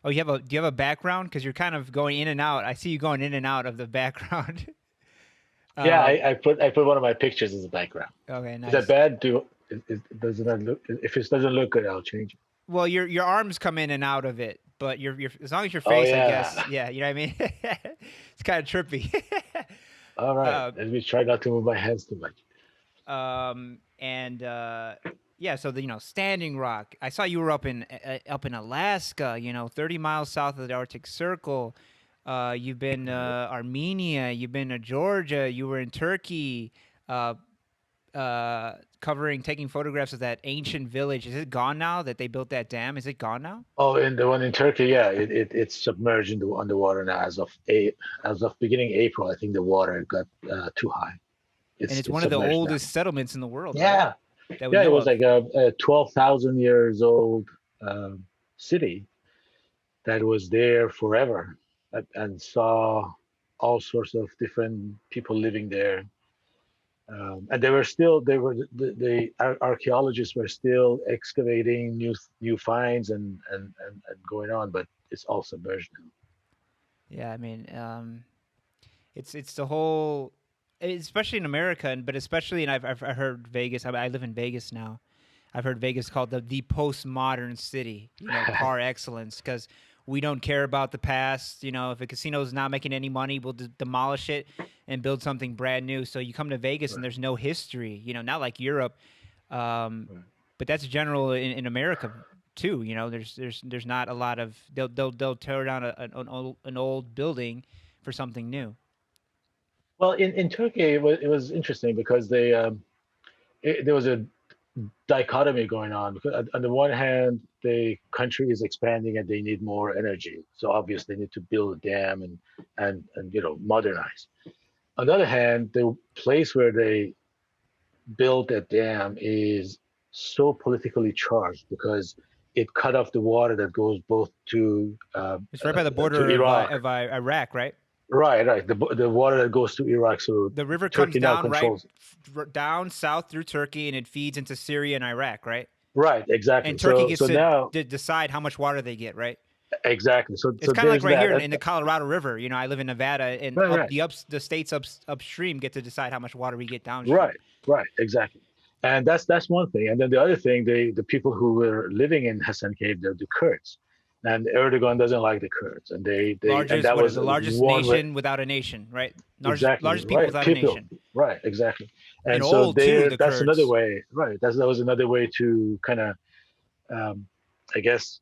Oh, do you have a background? Because you're kind of going in and out. I see you going in and out of the background. Yeah, um, I put one of my pictures as a background. okay, Is that nice. bad? Does it not look? If it doesn't look good, I'll change it. Well, your arms come in and out of it, but your as long as your Oh face, I guess, yeah. yeah, you know what I mean. It's kind of trippy. All right. uh, Let me try not to move my hands too much. and yeah, so Standing Rock. I saw you were up in Alaska. 30 miles south of the Arctic Circle. You've been Armenia. You've been to Georgia. You were in Turkey. Uh, taking photographs of that ancient village. Is it gone now that they built that dam? Is it gone now? Oh, and the one in Turkey, yeah, it's submerged in the underwater now as of beginning April. I think the water got too high. And it's It's one of the submerged now. oldest settlements in the world, right? Yeah, That we yeah, it know was of. like a 12,000 years old city that was there forever and saw all sorts of different people living there. And the archaeologists were still excavating new finds and going on, but it's all submerged now. Yeah, I mean, it's the whole, especially in America, but especially, and I've heard Vegas. I live in Vegas now. I've heard Vegas called the postmodern city, par excellence, because we don't care about the past. If a casino's not making any money, we'll demolish it and build something brand new. So you come to Vegas and Right, there's no history, not like Europe. Um, right. but that's general in America too. There's not a lot of they'll tear down an old building for something new. Well, in Turkey, it was interesting because there was a dichotomy going on. Because on the one hand, the country is expanding and they need more energy, so obviously they need to build a dam and modernize. On the other hand, the place where they built that dam is so politically charged because it cut off the water that goes both It's right by the to border of Iraq. Iraq, right? Right. The water that goes to Iraq. So The river comes Turkey now down controls. down south through Turkey and it feeds into Syria and Iraq, right? Right, exactly. And Turkey So gets so now to decide how much water they get, right? exactly. It's So kind of like there's right here that. in the Colorado River. I live in Nevada, and Right, right, the states upstream get to decide how much water we get downstream. right, right, exactly. And that's one thing. And then the other thing, the people who were living in Hassan Cave, they're the Kurds, and Erdogan doesn't like the Kurds, and and Largest, that what is was the largest one way. nation without a nation, right? Exactly, Largest people right. without a People, nation, right, exactly. and And so old too. there, The that's another Kurds. way, right? That was another way to kind of, um, I guess,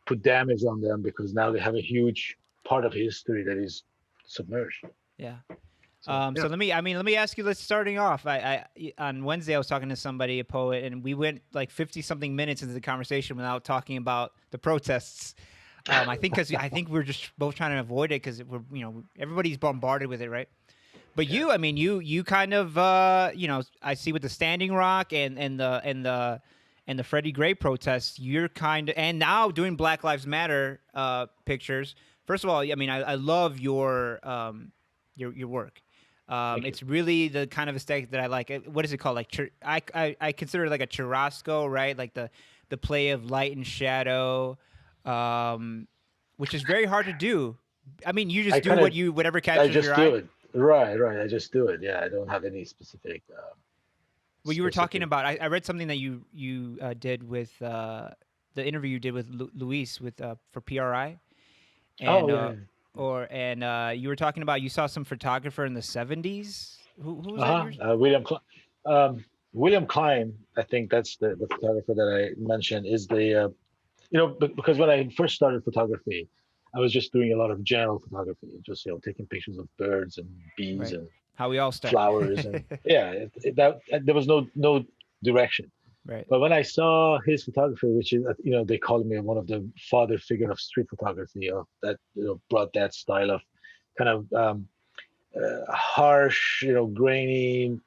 put damage on them because now they have a huge part of history that is submerged. Yeah. So So yeah. let me ask you. Let's starting off. On Wednesday I was talking to somebody, a poet, and we went like 50 something minutes into the conversation without talking about the protests. I think because I think we're just both trying to avoid it because we're everybody's bombarded with it, right? But Yeah. I mean, you kind of I see with the Standing Rock and the Freddie Gray protests, you're kind of, and now doing Black Lives Matter pictures. First of all, I mean, I love your work. Thank you. It's really the kind of aesthetic that I like. What is it called? Like I consider it like a churrasco, right? Like the play of light and shadow, um, which is very hard to do. I mean, you I just do kind of, whatever I captures your just do eye. it. Right, right. I just do it. Yeah, I don't have any Well, you were talking specific. about. I read something that you did with the interview you did with Luis with for PRI, Oh and yeah. you were talking about you saw some photographer in the '70s. Who was that? Uh-huh. William Klein. I think that's the photographer that I mentioned is because when I first started photography, I was just doing a lot of general photography, just taking pictures of birds and bees Right. and How we all start. flowers and yeah, that there was no direction. Right. But when I saw his photography, which is they call me one of the father figure of street photography, of that brought that style of kind of harsh, grainy,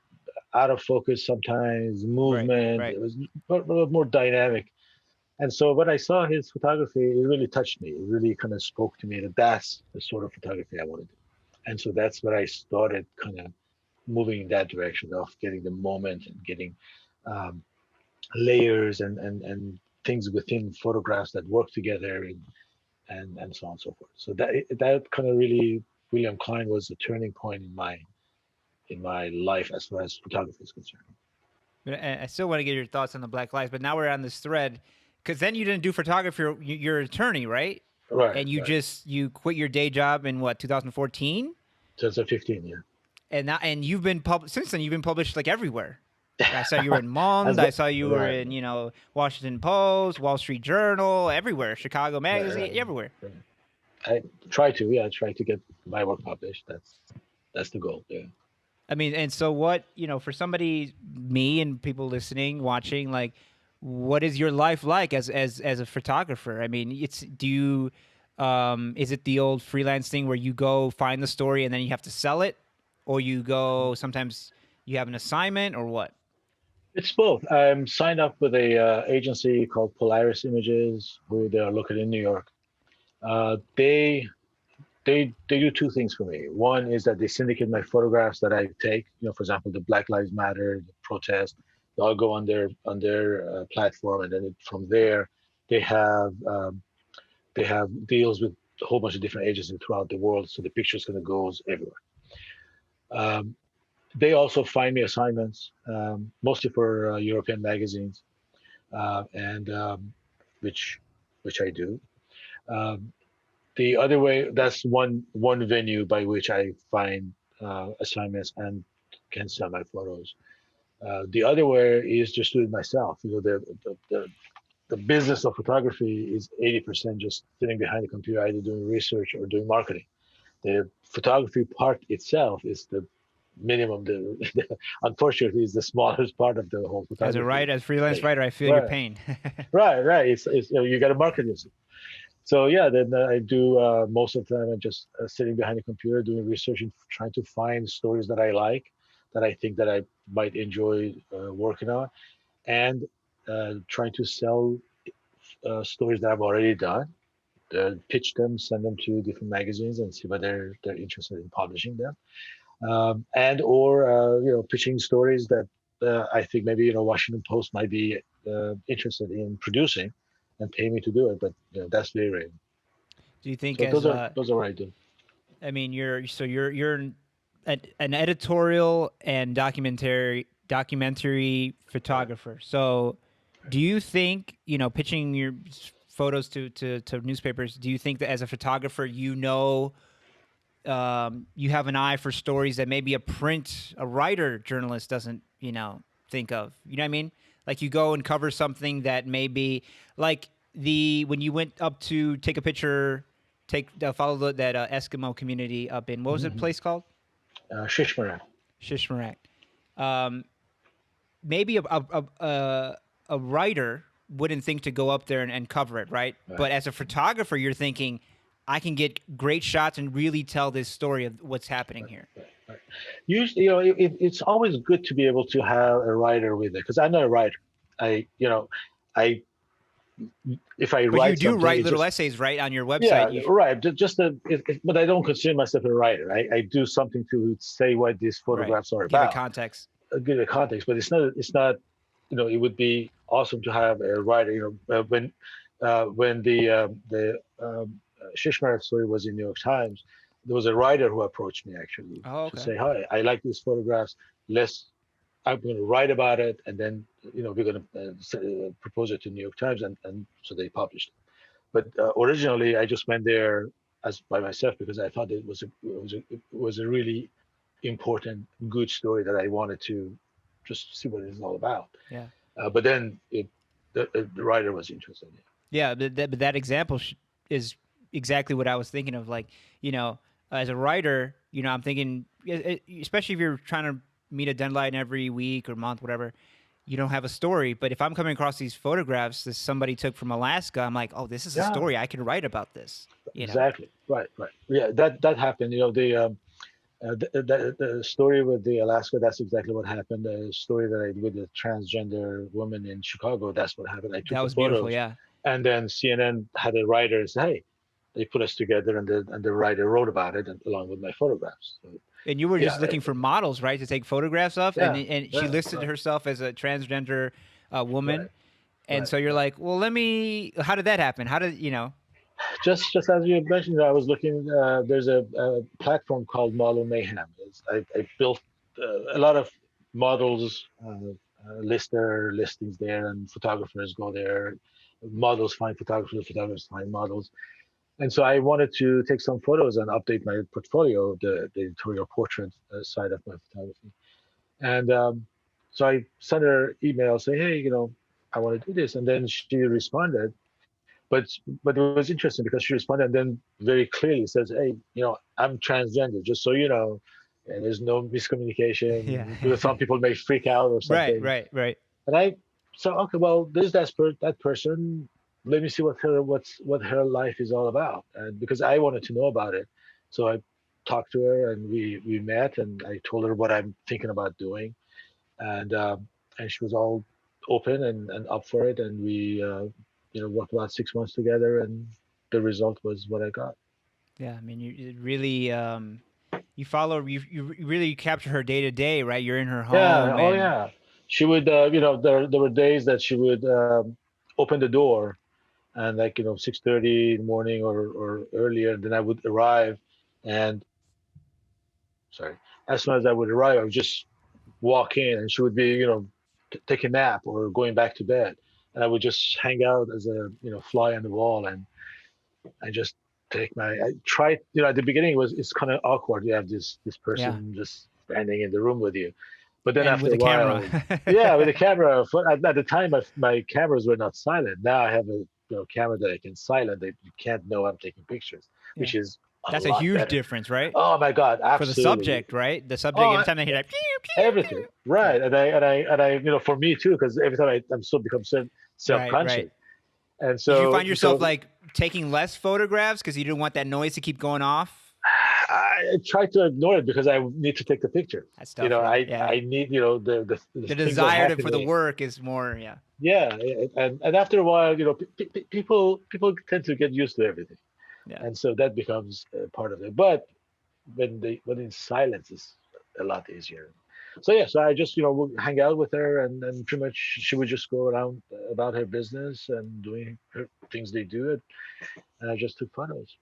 out of focus sometimes Right. movement. Right. It was more dynamic. And so when I saw his photography, it really touched me. It really kind of spoke to me that that's the sort of photography I want to do. And so that's when I started kind of moving in that direction of getting the moment and getting um, layers and things within photographs that work together. and so on and so forth. So that kind of really William Klein was a turning point in my life as far as photography is concerned. But I still want to get your thoughts on the Black Lives. But now we're on this thread because then you didn't do photography. You're an attorney, right? Right, And you right. just you quit your day job in what 2014, 2015, yeah. and you've been since then. You've been published like everywhere. I saw you were in As Monde. I the, saw you were right, in Washington Post, Wall Street Journal, everywhere, Chicago right, Magazine, right, everywhere. right. I try to, yeah, I try to get my work published. That's the goal. Yeah. I mean, and so what, for somebody, me and people listening, watching, like, what is your life like as a photographer? I mean, is it the old freelance thing where you go find the story and then you have to sell it, or you go sometimes you have an assignment, or what? It's both. I'm signed up with a agency called Polaris Images, who they are located in New York. They do two things for me. One is that they syndicate my photographs that I take. For example, the Black Lives Matter, the protest. They all go on their platform, and then from there, they have um, they have deals with a whole bunch of different agencies throughout the world. So the picture's going to go everywhere. Um, they also find me assignments, mostly for European magazines, and which which I do. Um, the other way, that's one venue by which I find assignments and can sell my photos. The other way is just do it myself. The business of photography is 80% just sitting behind the computer, either doing research or doing marketing. The photography part itself is the minimum. Unfortunately, is the smallest part of the whole As a photography writer, as freelance thing. writer, I feel your Right, pain. right. It's you got to market yourself. So yeah, then I do most of the time. I'm just sitting behind a computer doing research and trying to find stories that I like, that I think that I might enjoy working on, and trying to sell stories that I've already done, pitch them, send them to different magazines, and see whether they're interested in publishing them, and or pitching stories that I think maybe Washington Post might be interested in producing, and pay me to do it. But that's very rare. Do you think So those are what I do. I mean, you're an editorial and documentary Right. photographer. So, do you think pitching your photos to newspapers? Do you think that as a photographer, you have an eye for stories that maybe a writer journalist doesn't think of? You know what I mean? Like you go and cover something that maybe like the when you went up to take a picture, follow that Eskimo community up in what was the Mm-hmm. place called? Shishmara. Shishmarek. Um, maybe a writer wouldn't think to go up there and cover it, right? Right. But as a photographer, you're thinking, I can get great shots and really tell this story of what's happening Right. here. Right. Right. Usually, it's always good to be able to have a writer with it, because I'm not a writer. I if I But you write do something, write it little just essays, right, on your website. yeah, right. But I don't consider myself a writer. I do something to say what these Right. photographs are Give it about, context. give it context. But it's not. It would be awesome to have a writer. When the Shishmaref story was in New York Times, there was a writer who approached me actually Oh, to okay. say, "Hi, I like these photographs. Let's I'm going to write about it, and then we're going to propose it to New York Times, and so they published it. But originally, I just went there as by myself because I thought it was a really important, good story that I wanted to just see what it's all about. Yeah. But then the writer was interested. Yeah, but that example is exactly what I was thinking of. Like, as a writer, I'm thinking, especially if you're trying to meet a deadline every week or month, whatever, you don't have a story. But if I'm coming across these photographs that somebody took from Alaska, I'm like, oh, this is a Yeah, story. I could write about this. exactly. Right, right. Yeah, that happened. The story with the Alaska, that's exactly what happened. The story that I did with the transgender woman in Chicago, that's what happened. I took That the was beautiful. photos, Yeah. and then CNN had a writer say, "Hey," they put us together, and the writer wrote about it, and, along with my photographs. So, And you were yeah, just looking for models, right, to take photographs of, and yeah, and she yeah, listed right, herself as a transgender woman, right, and right, so you're right. like, well, let me. How did that happen? How did just as you mentioned, I was looking. There's a platform called Model Mayhem. I built a lot of models, list their listings there, and photographers go there. Models find photographers, photographers find models, and so I wanted to take some photos and update my portfolio, the editorial portrait side of my photography. And so I sent her email saying, hey, I want to do this, and then she responded, but but it was interesting because she responded and then very clearly says, "Hey, I'm transgender, just so you know, and there's no Yeah. miscommunication because some people may freak out or Right, something." right, right. And I so okay, well, there's that person. Let me see what her life is all about, and because I wanted to know about it, so I talked to her and we met and I told her what I'm thinking about doing, and she was all open and up for it, and we worked about 6 months together, and the result was what I got. Yeah, I mean, you really you follow you really capture her day to day, right? You're in her Yeah, home, oh and yeah. She would, there were days that she would open the door and like 6:30 in the morning or earlier, then I would arrive, and sorry, as soon as I would arrive, I would just walk in, and she would be take a nap or going back to bed, and I would just hang out as a fly on the wall, and I just take my. I tried, at the beginning it's kind of awkward. You have this yeah, person just standing in the room with you, but then and after with a a camera. while, yeah, with the camera. At the time, my cameras were not silent. Now I have a camera that I can silent. That you can't know I'm taking pictures, Yeah, which is a that's a lot huge better. difference, right? Oh my God, For the absolutely. subject, right? The subject, Oh, every time they hear that, pew, pew, everything, pew. Yeah, right? And I, for me too, because every time I'm still become right, right. self-conscious, and Did you find yourself so like taking less photographs because you didn't want that noise to keep going off? I try to ignore it because I need to take the pictures. That's tough, right? Yeah, I need the the things are desire to, for the happening. work is more. Yeah, Yeah, and after a while, people tend to get used to everything, yeah. and so that becomes part of it. But when in silence is a lot easier. So yeah, so I just would hang out with her, and pretty much she would just go around about her business and doing her things they do, and I just took photos.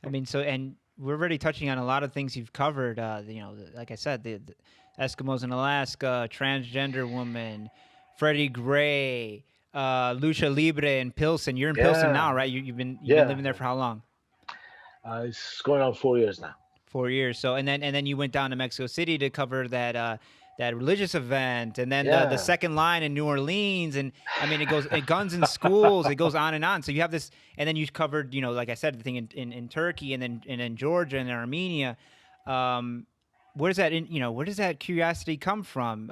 I mean, so and we're already touching on a lot of things you've covered. Like I said, the Eskimos in Alaska, transgender woman, Freddie Gray, Lucha Libre in Pilsen. You're in Pilsen Yeah, now, right? You've been yeah, living there yeah. for how long? It's going on 4 years now. 4 years. So and then you went down to Mexico City to cover that religious event, and then the Yeah. second line in New Orleans, and I mean it goes guns in schools. It goes on and on. So you have this, and then you covered like I said, the thing in Turkey, and then Georgia and Armenia. Um, where does that curiosity come from?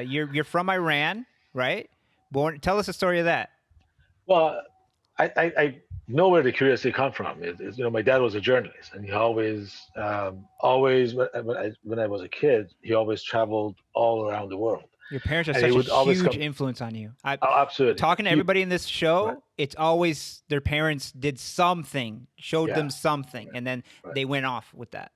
You're from Iran, right? Born. Tell us a story of that. Well, I know where the curiosity come from. My dad was a journalist, and he always when I was a kid, he always traveled all around the world, Your parents are and he such a would always huge come. influence on you. I Oh, absolutely. talking to He, everybody in this right. show, it's always their parents did something, showed Yeah. them something, and then Right. they went off with that.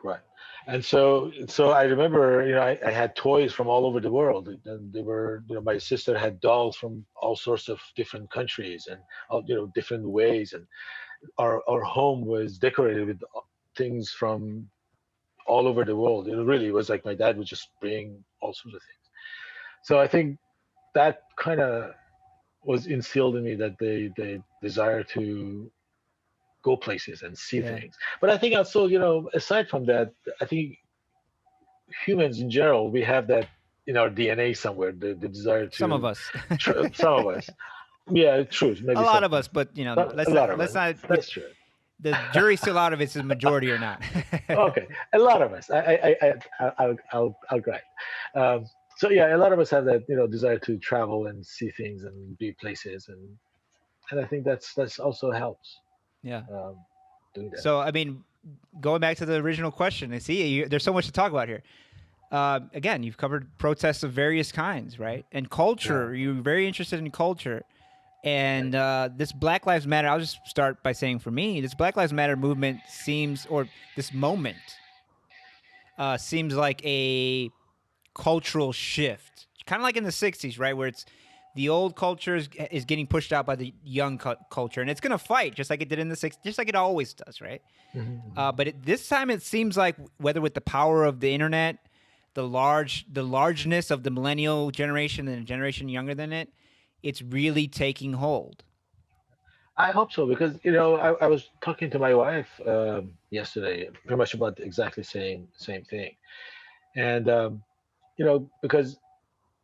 Right. And so I remember, I had toys from all over the world, and they were, my sister had dolls from all sorts of different countries and all, different ways, and our home was decorated with things from all over the world. It really was like my dad would just bring all sorts of things. So I think that kind of was instilled in me, that they desire to go places and see Yeah, things. But I think also, aside from that, I think humans in general, we have that in our DNA somewhere, the desire some of to, us, some of us, yeah, true, a maybe lot some, of us, but a let's lot not of let's us. not with That's true. the jury's still out if it's a majority or not. Okay, a lot of us. I'll grant. Um, so yeah, a lot of us have that desire to travel and see things and be places, and I think that's also helps Yeah. um, doing that. So I mean, going back to the original question, I see there's so much to talk about here. Again, you've covered protests of various kinds, right? And Yeah. culture. You're very interested in culture. Right. And this Black Lives Matter, I'll just start by saying for me, this Black Lives Matter movement seems, or this moment, seems like a cultural shift. Kind of like in the 60s, right? Where it's The old culture is getting pushed out by the young culture, and it's going to fight just like it did in the '60s, just like it always does, right? Mhm. But this time, it seems like whether with the power of the internet, the largeness of the millennial generation and the generation younger than it, it's really taking hold. I hope so because I was talking to my wife yesterday, pretty much about exactly same thing, and because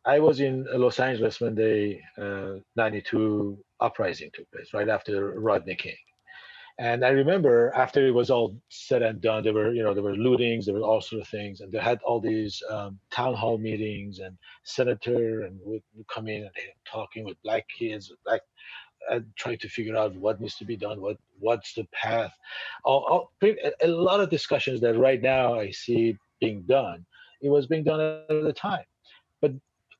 I was in Los Angeles when the '92 uprising took place, right after Rodney King. And I remember after it was all said and done, there were lootings, there were all sort of things, and they had all these town hall meetings, and senator and would come in and they talking with black kids, black trying to figure out what needs to be done, what's the path. A lot of discussions that right now I see being done. It was being done at the time, but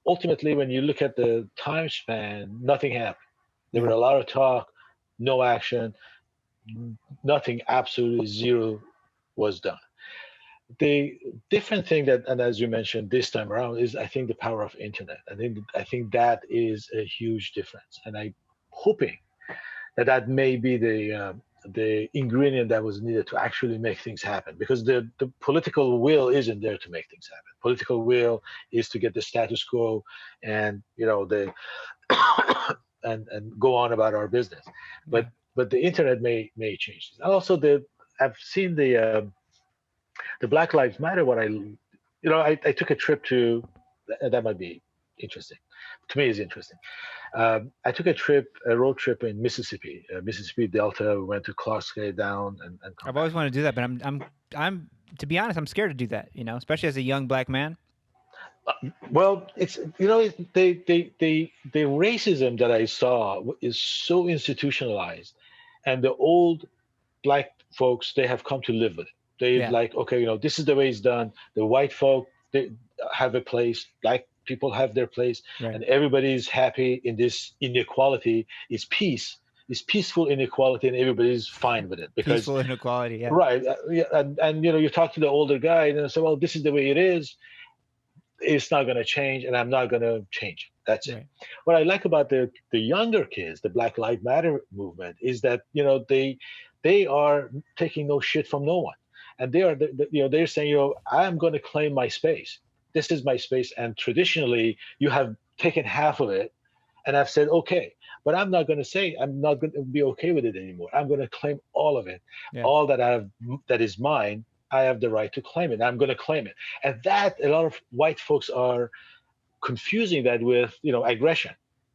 ultimately, when you look at the time span, nothing happened. There were Yeah. a lot of talk, no action, nothing, absolutely zero was done. The different thing that, and as you mentioned this time around, is I think the power of internet. I think that is a huge difference, and I'm hoping that that may be the ingredient that was needed to actually make things happen. Because the political will isn't there to make things happen. Political will is to get the status quo, and the and go on about our business. But Yeah. but the internet may change this. Also, I've seen the Black Lives Matter. I took a trip to that might be interesting. To me, is interesting. I took a road trip in Mississippi, Mississippi Delta. We went to Clarksville down and come I've back. always wanted to do that, but I'm to be honest, I'm scared to do that. Especially as a young black man. Well, it's the racism that I saw is so institutionalized, and the old black folks they have come to live with it. They Yeah. like, okay, this is the way it's done. The white folk they have a place. Black people have their place, Right. and everybody's happy in this inequality. Is peace. Is peaceful inequality, and everybody's fine with it because Peaceful inequality. Yeah. right. Yeah, and you talk to the older guy and they say, well, this is the way it is. It's not going to change, and I'm not going to change it. That's it. Right. What I like about the younger kids, the Black Lives Matter movement, is that they are taking no shit from no one, and they are they're saying I'm going to claim my space. This is my space, and traditionally you have taken half of it, and I've said okay, but I'm not going to be okay with it anymore. I'm going to claim all of it, Yeah. all that is mine. I have the right to claim it. I'm going to claim it, and that a lot of white folks are confusing that with aggression,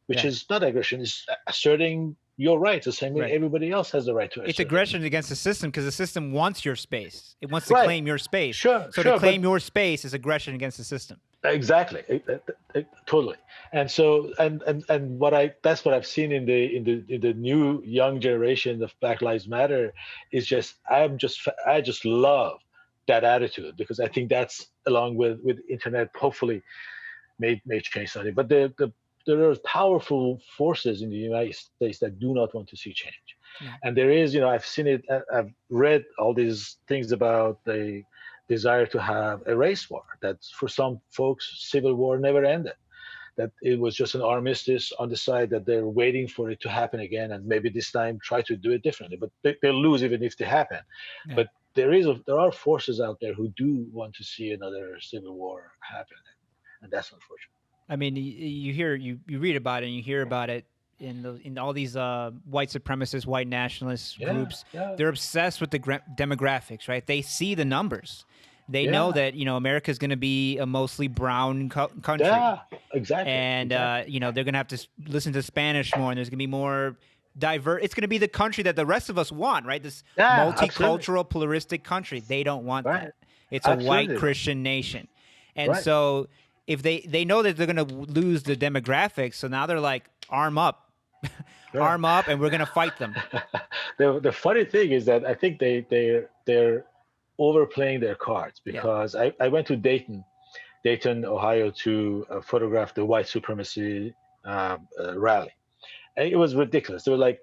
which Yeah. is not aggression. It's asserting your rights the same way Right. everybody else has the right to It's assert it. aggression against the system because the system wants your space. It wants to Right. claim your space. Sure. So to Sure. But claim your space is aggression against the system. exactly. Totally. And so and what I that's what I've seen in the new young generation of Black Lives Matter is I just love that attitude because I think that's along with internet hopefully may change something. But there are powerful forces in the United States that do not want to see change. Yeah. And there is, I've seen it, I've read all these things about the desire to have a race war. That for some folks, civil war never ended. That it was just an armistice on the side that they're waiting for it to happen again, and maybe this time try to do it differently. But they'll lose even if they happen. Yeah. But there are forces out there who do want to see another civil war happen, and that's unfortunate. I mean, you read about it and you hear about it in all these white supremacist, white nationalist Yeah, groups. yeah, They're obsessed with the demographics, right? They see the numbers. They know yeah, that America's going to be a mostly brown country, yeah. Exactly, and exactly. they're going to have to listen to Spanish more, and there's going to be more diverse. It's going to be the country that the rest of us want, right? This Yeah, absolutely. multicultural, pluralistic country. They don't want Right. that. It's a white Absolutely. Christian nation, and Right. so if they know that they're going to lose the demographics, so now they're like arm up, Sure. arm up, and we're going to fight them. The funny thing is that I think they're overplaying their cards Yeah. because I went to Dayton, Ohio, to photograph the white supremacy rally. And it was ridiculous. There were like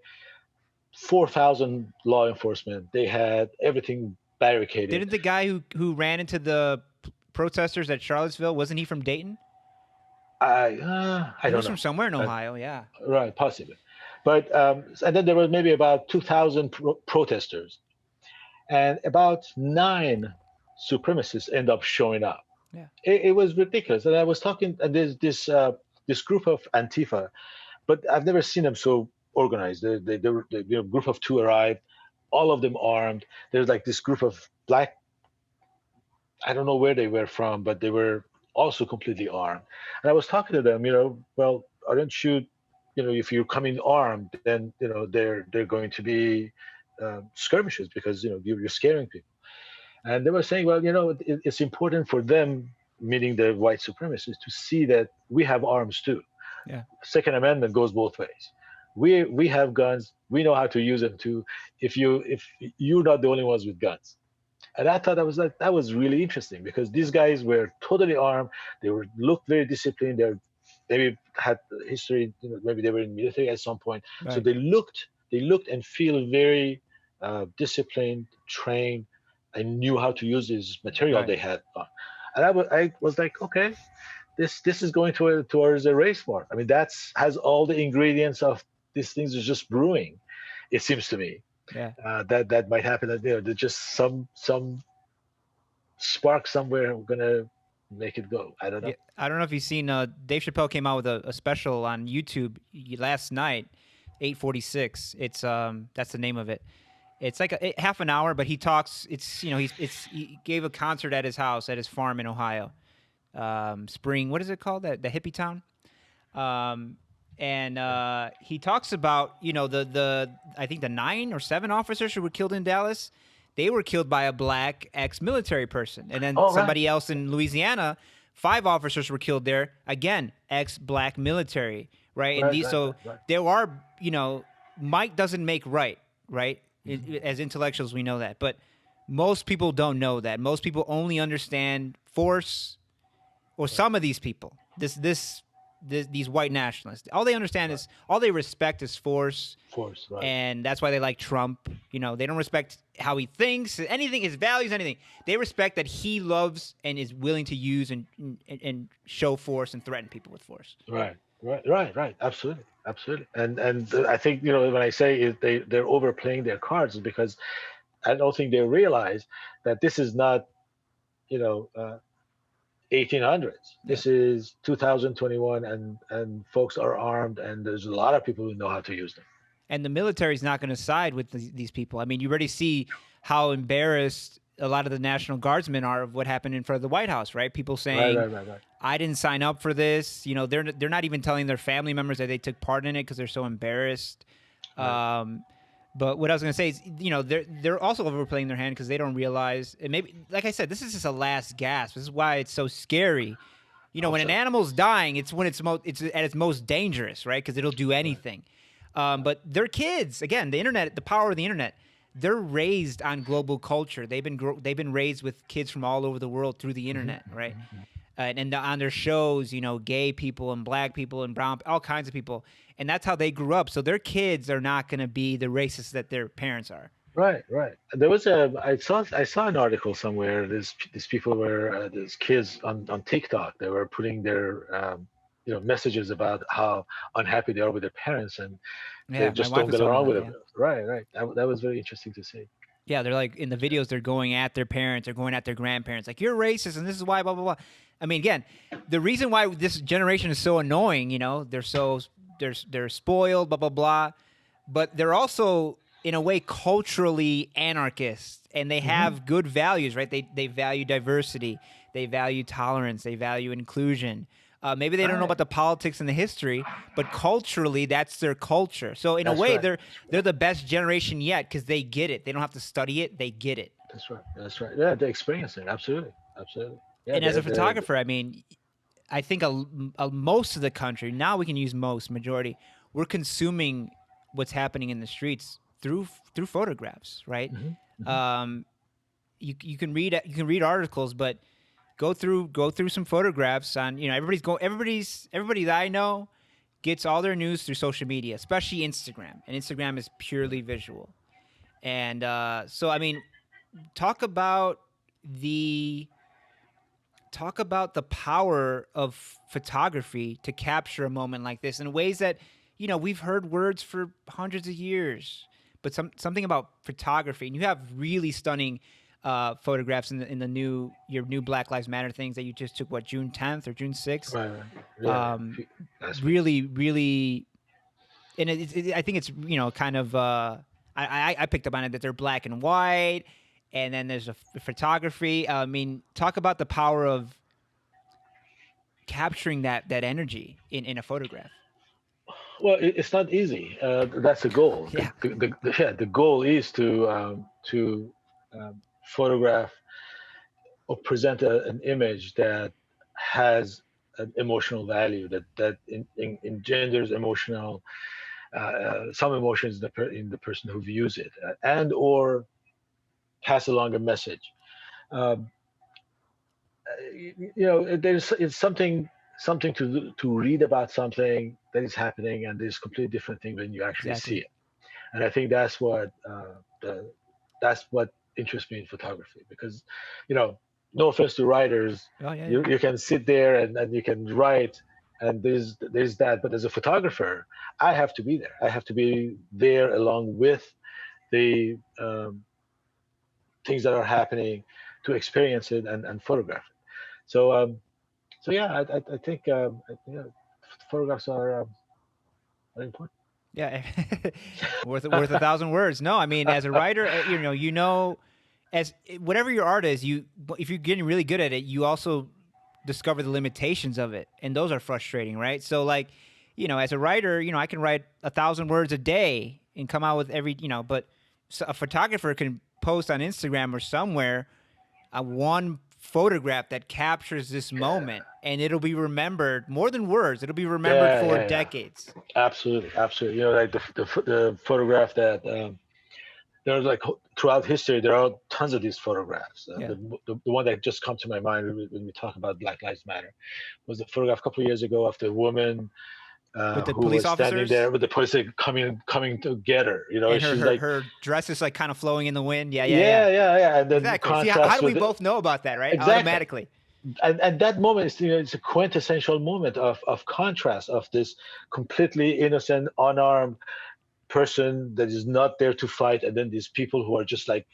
4,000 law enforcement. They had everything barricaded. Didn't the guy who ran into the protesters at Charlottesville, wasn't he from Dayton? I He don't was from know. somewhere in Uh, Ohio. Yeah. right, possibly. But and then there was maybe about 2,000 protesters, and about nine supremacists end up showing up. Yeah. It was ridiculous. And I was talking, and there's this group of Antifa, but I've never seen them so organized. The group of two arrived, all of them armed. There's like this group of black, I don't know where they were from, but they were also completely armed. And I was talking to them, well, aren't you, if you're coming armed, then they're going to be skirmishes because you're scaring people. And they were saying, well, it's important for them, meaning the white supremacists, to see that we have arms too. Yeah. Second Amendment goes both ways. We have guns. We know how to use them too. If you're not the only ones with guns, and I thought that was really interesting because these guys were totally armed. They were looked very disciplined. They maybe had history. Maybe they were in military at some point. So Right. they looked and feel very disciplined, trained, and knew how to use this material Right. they had. And I was like, okay, this is going towards a race war. I mean, that's has all the ingredients of these things are just brewing. It seems to me Yeah. that might happen. That there's just some spark somewhere gonna make it go. I don't Yeah. know. I don't know if you've seen. Dave Chappelle came out with a special on YouTube last night, 8:46. It's that's the name of it. It's like half an hour, but he talks. It's he gave a concert at his house at his farm in Ohio. Spring. What is it called? The hippie town. Um, and he talks about the I think the 9 or 7 officers who were killed in Dallas. They were killed by a black ex-military person, and then Oh, right, somebody else in Louisiana. 5 officers were killed there again, ex-black military, right? And right, these right, so right, right. there are might doesn't make right, right? Mhm. As intellectuals, we know that, but most people don't know that. Most people only understand force, or Right, some of these people, these white nationalists, all they understand right. is all they respect is force, Force, right, and that's why they like Trump. They don't respect how he thinks, anything, his values, anything. They respect that he loves and is willing to use and show force and threaten people with force. right, right, right, right. Absolutely, absolutely. And I think when I say they're overplaying their cards is because I don't think they realize that this is not you know uh, 1800s. Yeah. This is 2021, and folks are armed, and there's a lot of people who know how to use them. And the military is not going to side with these people. I mean, you already see how embarrassed a lot of the National Guardsmen are of what happened in front of the White House, right? People Right, saying, right, right, right. "I didn't sign up for this." They're not even telling their family members that they took part in it because they're so embarrassed. Right. Um, but what I was going to say is, they're also overplaying their hand because they don't realize. And maybe, like I said, this is just a last gasp. This is why it's so scary. Hope When an so. animal's dying, it's when it's at its most dangerous, right? Because it'll do Right, anything. right. But they're kids. Again, the internet, the power of the internet. They're raised on global culture. They've been raised with kids from all over the world through the Hmm. internet, right? And on their shows, gay people and black people and brown, all kinds of people, and that's how they grew up. So their kids are not going to be the racists that their parents are. Right, right. There was I saw an article somewhere. These people were these kids on TikTok. They were putting their messages about how unhappy they are with their parents, and they Yeah, my just wife don't was get telling me along that. with them. Yeah. Right, right. That was very interesting to see. Yeah, they're like in the videos, they're going at their parents, they're going at their grandparents, like you're racist, and this is why, blah blah blah. I mean, again, the reason why this generation is so annoying, they're spoiled, blah blah blah, but they're also in a way culturally anarchist, and they Hmm. have good values, right? They value diversity, they value tolerance, they value inclusion. Maybe they don't know Right. about the politics and the history, but culturally, that's their culture. So in a That's way, right. they're the best generation yet because they get it. They don't have to study it; they get it. That's right. That's right. Yeah, they're experiencing. Absolutely. Absolutely. Yeah, And as a they're photographer, I mean, I think most of the country now we can use most majority. We're consuming what's happening in the streets through photographs, right? hmm hmm Um, you can read articles, but go through some photographs on everybody that I know gets all their news through social media, especially Instagram, and Instagram is purely visual. And so I mean, talk about the talk about the power of photography to capture a moment like this in ways that, we've heard words for hundreds of years, but something about photography. And you have really stunning photographs in the your new Black Lives Matter things that you just took, what, June 10th or June 6th? Right, right. Yeah, yeah. Um, Last week. really, really, and I think it's, kind of, I picked up on it that they're black and white, and then there's a photography. I mean, talk about the power of capturing that energy in a photograph. Well, it's not easy. That's the goal. Yeah, The goal is to photograph or present an image that has an emotional value that engenders emotional some emotions in the person who views it, and or pass along a message. Um, there's it's something to read about something that is happening, and there's a completely different thing when you actually see exactly. it. And I think the, that's what interests me in photography, because, you know, no offense to writers, Oh yeah, yeah. you can sit there and you can write, and there's that, but as a photographer, I have to be there. I have to be there along with the things that are happening to experience it and photograph it. So so yeah, I think photographs are important. Yeah, worth a thousand words. No, I mean, as a writer, as whatever your art is, if you're getting really good at it, you also discover the limitations of it, and those are frustrating, right? So, like, as a writer, I can write 1,000 words a day and come out with but a photographer can post on Instagram or somewhere one photograph that captures this Yeah, moment, and it'll be remembered more than words. It'll be remembered yeah, for yeah, yeah. decades. Absolutely, absolutely. You know, like the photograph that there's like throughout history, there are tons of these photographs. Yeah, The one that just comes to my mind when we talk about Black Lives Matter was the photograph a couple of years ago of the woman with the who police was standing officers. there with the police coming to get her. You know, And she's like, her dress is like kind of flowing in the wind. Yeah, yeah, yeah. yeah, yeah, yeah, and then Exactly. See, how contrast do we with it. both know about that, right? Exactly. Automatically. And that moment is, you know, it's a quintessential moment of contrast of this completely innocent, unarmed person that is not there to fight, and then these people who are just like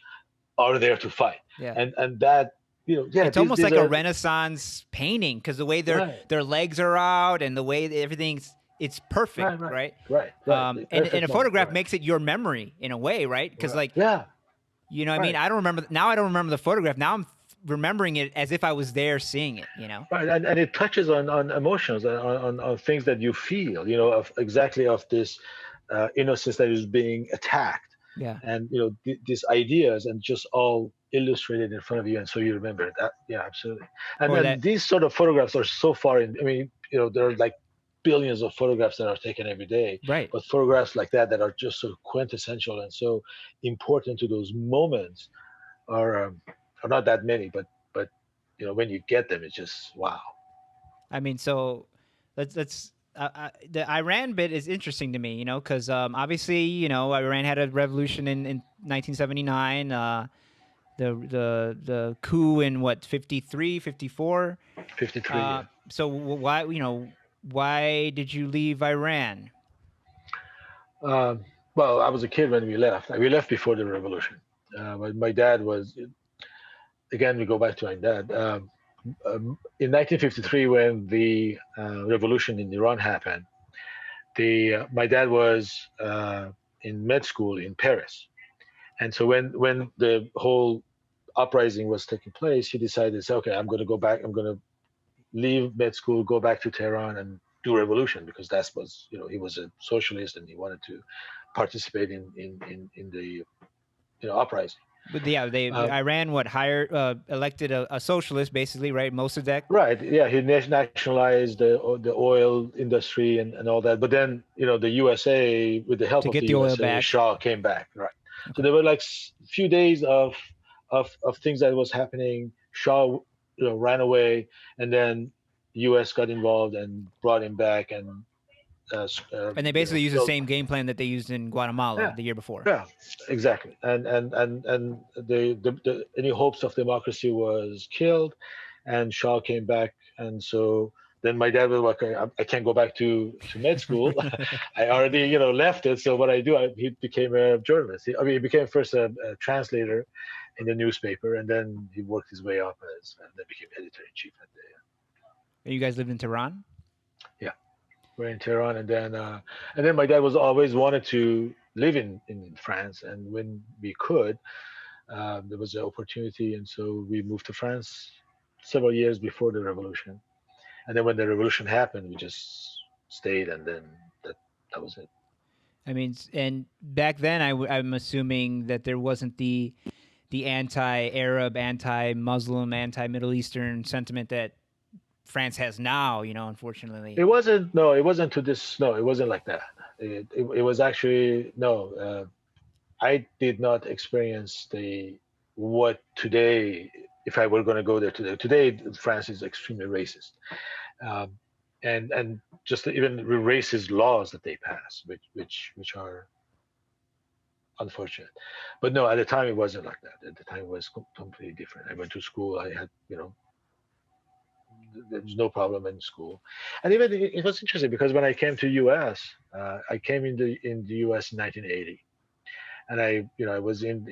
are there to fight, Yeah. and that, you know, yeah, It's almost these like a are Renaissance painting because the way right, their legs are out and the way everything's it's perfect, right, right, right? right, right, the And perfect a moment, photograph right, makes it your memory in a way, right? Because right, like yeah, what I mean. right, I don't remember now. I don't remember the photograph. Now I'm remembering it as if I was there seeing it. right, and it touches on emotions, on things that you feel, you know, of exactly of this innocence that is being attacked, Yeah. and you know, these ideas, and just all illustrated in front of you, and so you remember it. That, yeah, absolutely. And Or then that. these sort of photographs are so far in. I mean, you know, there are like billions of photographs that are taken every day, Right. but photographs like that are just so quintessential and so important to those moments are um, are not that many, but you know, when you get them, it's just wow. I mean, so let's the Iran bit is interesting to me, because obviously, Iran had a revolution in 1979. The coup in what 53, 54. 53, yeah. So why did you leave Iran? Um, well, I was a kid when we left. We left before the revolution. My dad was, again, we go back to my dad. In 1953, when the revolution in Iran happened, my dad was in med school in Paris. And so when the whole uprising was taking place, he decided, okay, I'm going to go back. I'm going to leave med school, go back to Tehran, and do revolution, because that was, you know, he was a socialist and he wanted to participate in the, you know, uprising. But yeah, they Uh, Iran elected a socialist basically, right? Mossadegh right, yeah, he nationalized the oil industry and all that. But then, you know, the USA, with the help to of get the the oil USA, back. Shah came back, right? So Okay. there were like few days of things that was happening. Shah, you know, ran away, and then US got involved and brought him back, and And they you know, basically used the killed. same game plan that they used in Guatemala Yeah, the year before. yeah, exactly. And any hopes of democracy was killed, and Shaw came back, and so then my dad was like, I can't go back to med school. I already, left it. So what I do, he became a journalist. He became first a translator in the newspaper, and then he worked his way up and then became editor in chief at the. You guys lived in Tehran? Yeah, we're in Tehran, and then my dad was always wanted to live in France, and when we could, there was an opportunity, and so we moved to France several years before the revolution. And then when the revolution happened, we just stayed, and then that that was it. I mean, and back then, I'm assuming that there wasn't the anti-Arab, anti-Muslim, anti-Middle Eastern sentiment that France has now. Unfortunately. It wasn't no, it wasn't to this no, it wasn't like that. It was actually no. I did not experience the what today. If I were going to go there today France is extremely racist, um, and just even racist laws that they pass, which are unfortunate. But no, at the time it wasn't like that. At the time it was completely different. I went to school. I had, there's no problem in school, and even it was interesting because when I came to U.S., I came in the U.S. in 1980, and I was in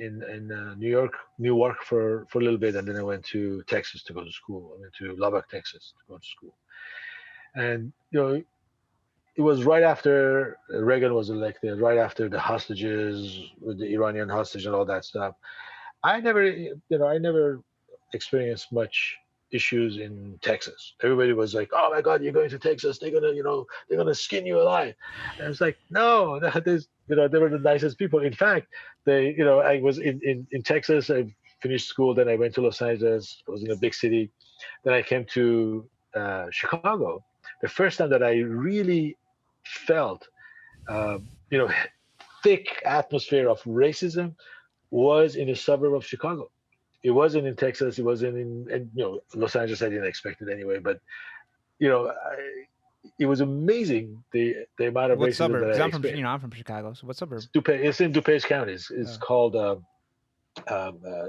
Newark for a little bit, and then I went to Texas to go to school. I went to Lubbock, Texas to go to school, and it was right after Reagan was elected, right after the hostages with the Iranian hostage and all that stuff. I never experienced much issues in Texas. Everybody was like, "Oh my God, you're going to Texas? They're gonna skin you alive." And I was like, "No, they were the nicest people. In fact, I was in Texas. I finished school, then I went to Los Angeles. I was in a big city. Then I came to Chicago. The first time that I really felt, you know, thick atmosphere of racism was in the suburb of Chicago. It wasn't in Texas. It wasn't in Los Angeles. I didn't expect it anyway, but it was amazing the amount of What racism suburb? that I Because experienced. I'm from Chicago. So what suburb? It's in DuPage County. It's Oh. called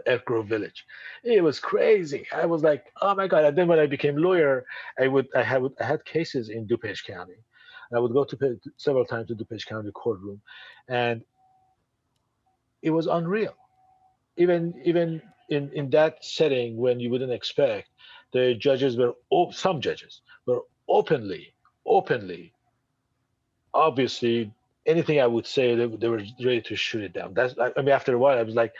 Elk Grove Village. It was crazy. I was like, oh my God. And then when I became lawyer, I had cases in DuPage County. I would go to several times to DuPage County courtroom, and it was unreal. Even in that setting when you wouldn't expect, the judges were some judges were openly, obviously, anything I would say they were ready to shoot it down. I mean, after a while I was like,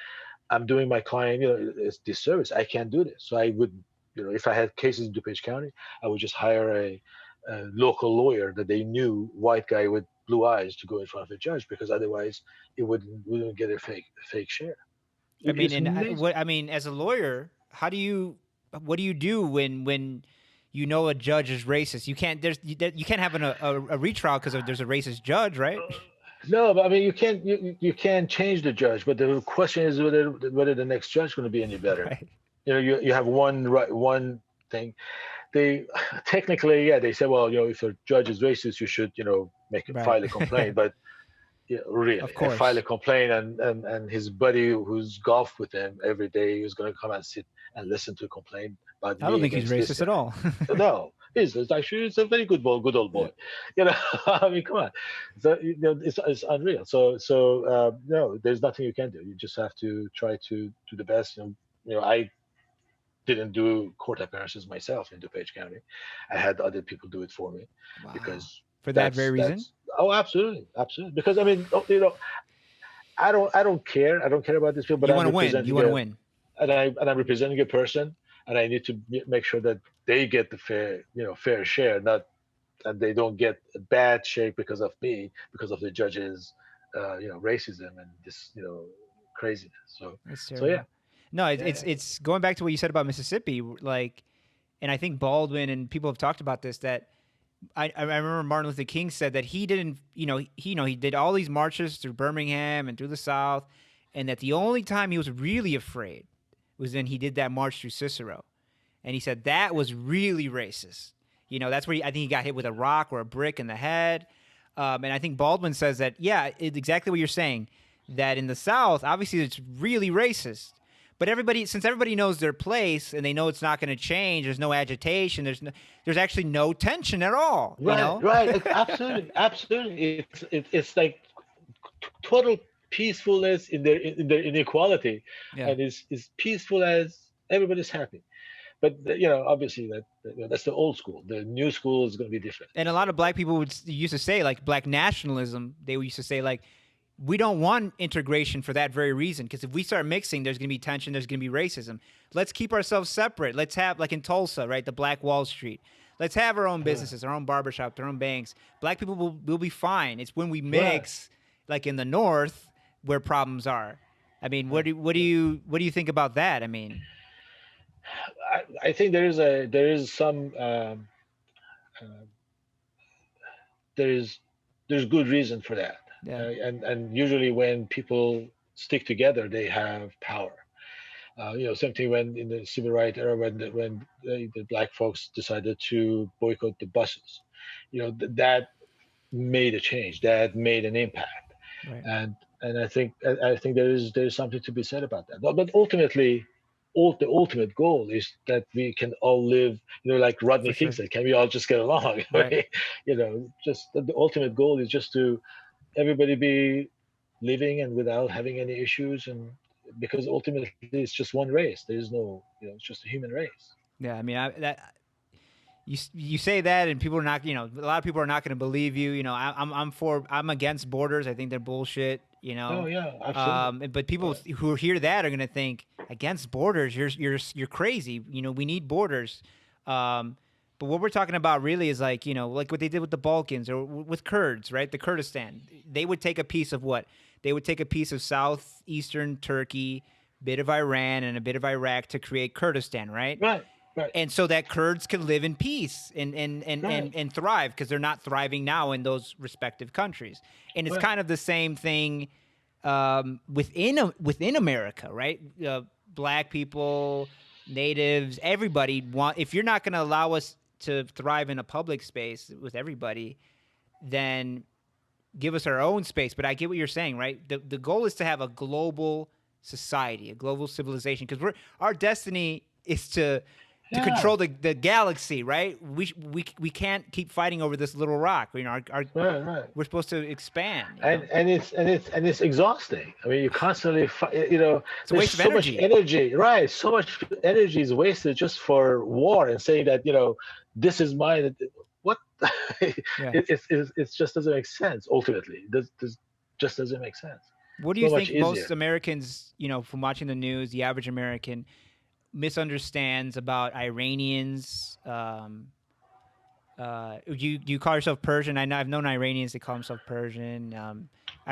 I'm doing my client, it's disservice. I can't do this. So I would, if I had cases in DuPage County, I would just hire a local lawyer that they knew, white guy with blue eyes, to go in front of a judge, because otherwise it wouldn't get a fake share. I mean, It's and amazing. as a lawyer, what do you do when a judge is racist? You can't you can't have a retrial because there's a racist judge, right? No, but I mean, you can't change the judge, but the question is whether the next judge is going to be any better. Right. You have one thing. They technically, yeah, they say, well, if a judge is racist, you should, make it Right. file a complaint. But yeah, really, Of file course. a complaint, and his buddy who's golfed with him every day is going to come and sit and listen to a complaint about I don't me think he's against this racist guy. at all. No, it's actually it's a very good old Yeah. boy. You know, I mean, come on, so, it's unreal. So no, there's nothing you can do. You just have to try to do the best. I didn't do court appearances myself in DuPage County. I had other people do it for me, Wow. because For that very reason? that's oh, absolutely, absolutely. Because I mean, I don't care. I don't care about this people, but You I'm want to win. You representing want to a win. and I'm representing a person, and I need to make sure that they get the fair share, not and they don't get a bad shake because of me, because of the judges, racism and this, craziness. That's So yeah, terrible. No, yeah, yeah, yeah. it's going back to what you said about Mississippi, like, and I think Baldwin and people have talked about this, that I remember Martin Luther King said that he didn't, he did all these marches through Birmingham and through the South, and that the only time he was really afraid was when he did that march through Cicero, and he said that was really racist. That's where I think he got hit with a rock or a brick in the head, and I think Baldwin says that, yeah, it's exactly what you're saying, that in the South, obviously it's really racist, But since everybody knows their place and they know it's not going to change, there's no agitation. There's actually no tension at all. You Right, know? right. Absolutely, absolutely. It's like total peacefulness in their inequality, Yeah. and is peaceful as everybody's happy. But obviously that's the old school. The new school is going to be different. And a lot of black people used to say, like, black nationalism. They used to say, like, we don't want integration for that very reason, because if we start mixing, there's going to be tension, there's going to be racism. Let's keep ourselves separate. Let's have, like in Tulsa, right, the Black Wall Street. Let's have our own businesses, our own barbershop, our own banks. Black people will be fine. It's when we Right, mix, like in the North, where problems are. I mean, right. what do you think about that? I mean, I think there is some uh, there is there's good reason for that, yeah, and usually when people stick together, they have power. Same thing when in the civil rights era when the black folks decided to boycott the buses. That made a change, that made an impact, right, and I think there's something to be said about that. But ultimately, the ultimate goal is that we can all live, like for Rodney King sure, said, can we all just get along? right. Just the ultimate goal is just to everybody be living and without having any issues, and because ultimately it's just one race. There is no, it's just a human race. Yeah, I mean, you say that, and people are not, a lot of people are not going to believe you. I'm against borders. I think they're bullshit. Oh yeah, absolutely. But people Yeah. who hear that are going to think, against borders, you're crazy. We need borders. But what we're talking about really is, like, like what they did with the Balkans or with Kurds, right? The Kurdistan. They would take a piece of what? They would take a piece of southeastern Turkey, bit of Iran, and a bit of Iraq to create Kurdistan, right? Right, right, And so that Kurds can live in peace right, and thrive, because they're not thriving now in those respective countries. And it's right. kind of the same thing within America, right? Black people, natives, everybody want. If you're not going to allow us to thrive in a public space with everybody, then give us our own space. But I get what you're saying, right? The goal is to have a global society, a global civilization, because our destiny is to Yeah, control the galaxy, right? We can't keep fighting over this little rock. right, right. We're supposed to expand. And it's exhausting. I mean, you constantly It's a there's waste of so much energy. energy, right? So much energy is wasted just for war and saying that this is mine. What? Yeah. It just doesn't make sense. Ultimately, this just doesn't make sense. What do you So much think most easier. Americans, from watching the news, the average American misunderstands about Iranians? Do you call yourself Persian? I know I've known Iranians that call themselves Persian. I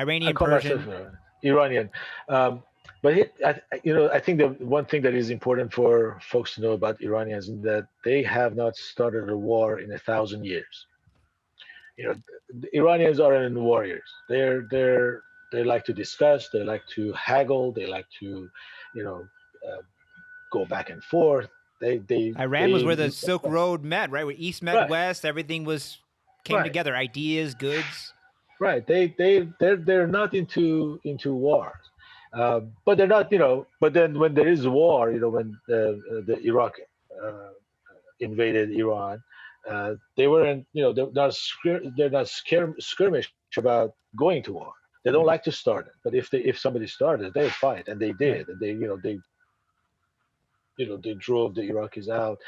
Iranian call myself Persian. Iranian. Um, but I think the one thing that is important for folks to know about Iranians is that they have not started a war in 1,000 years. The Iranians aren't warriors. They like to discuss. They like to haggle. They like to, you know, uh, go back and forth. Iran was They where the Silk Road met, right? Where East met right, West, everything came right, together. Ideas, goods. right. They're not into wars. But they're not, but then when there is war, when the Iraq uh, invaded Iran, they weren't, they're not skirmish about going to war. They don't Right, like to start it, but if somebody started, they fight, and they right. did, and they drove the Iraqis out,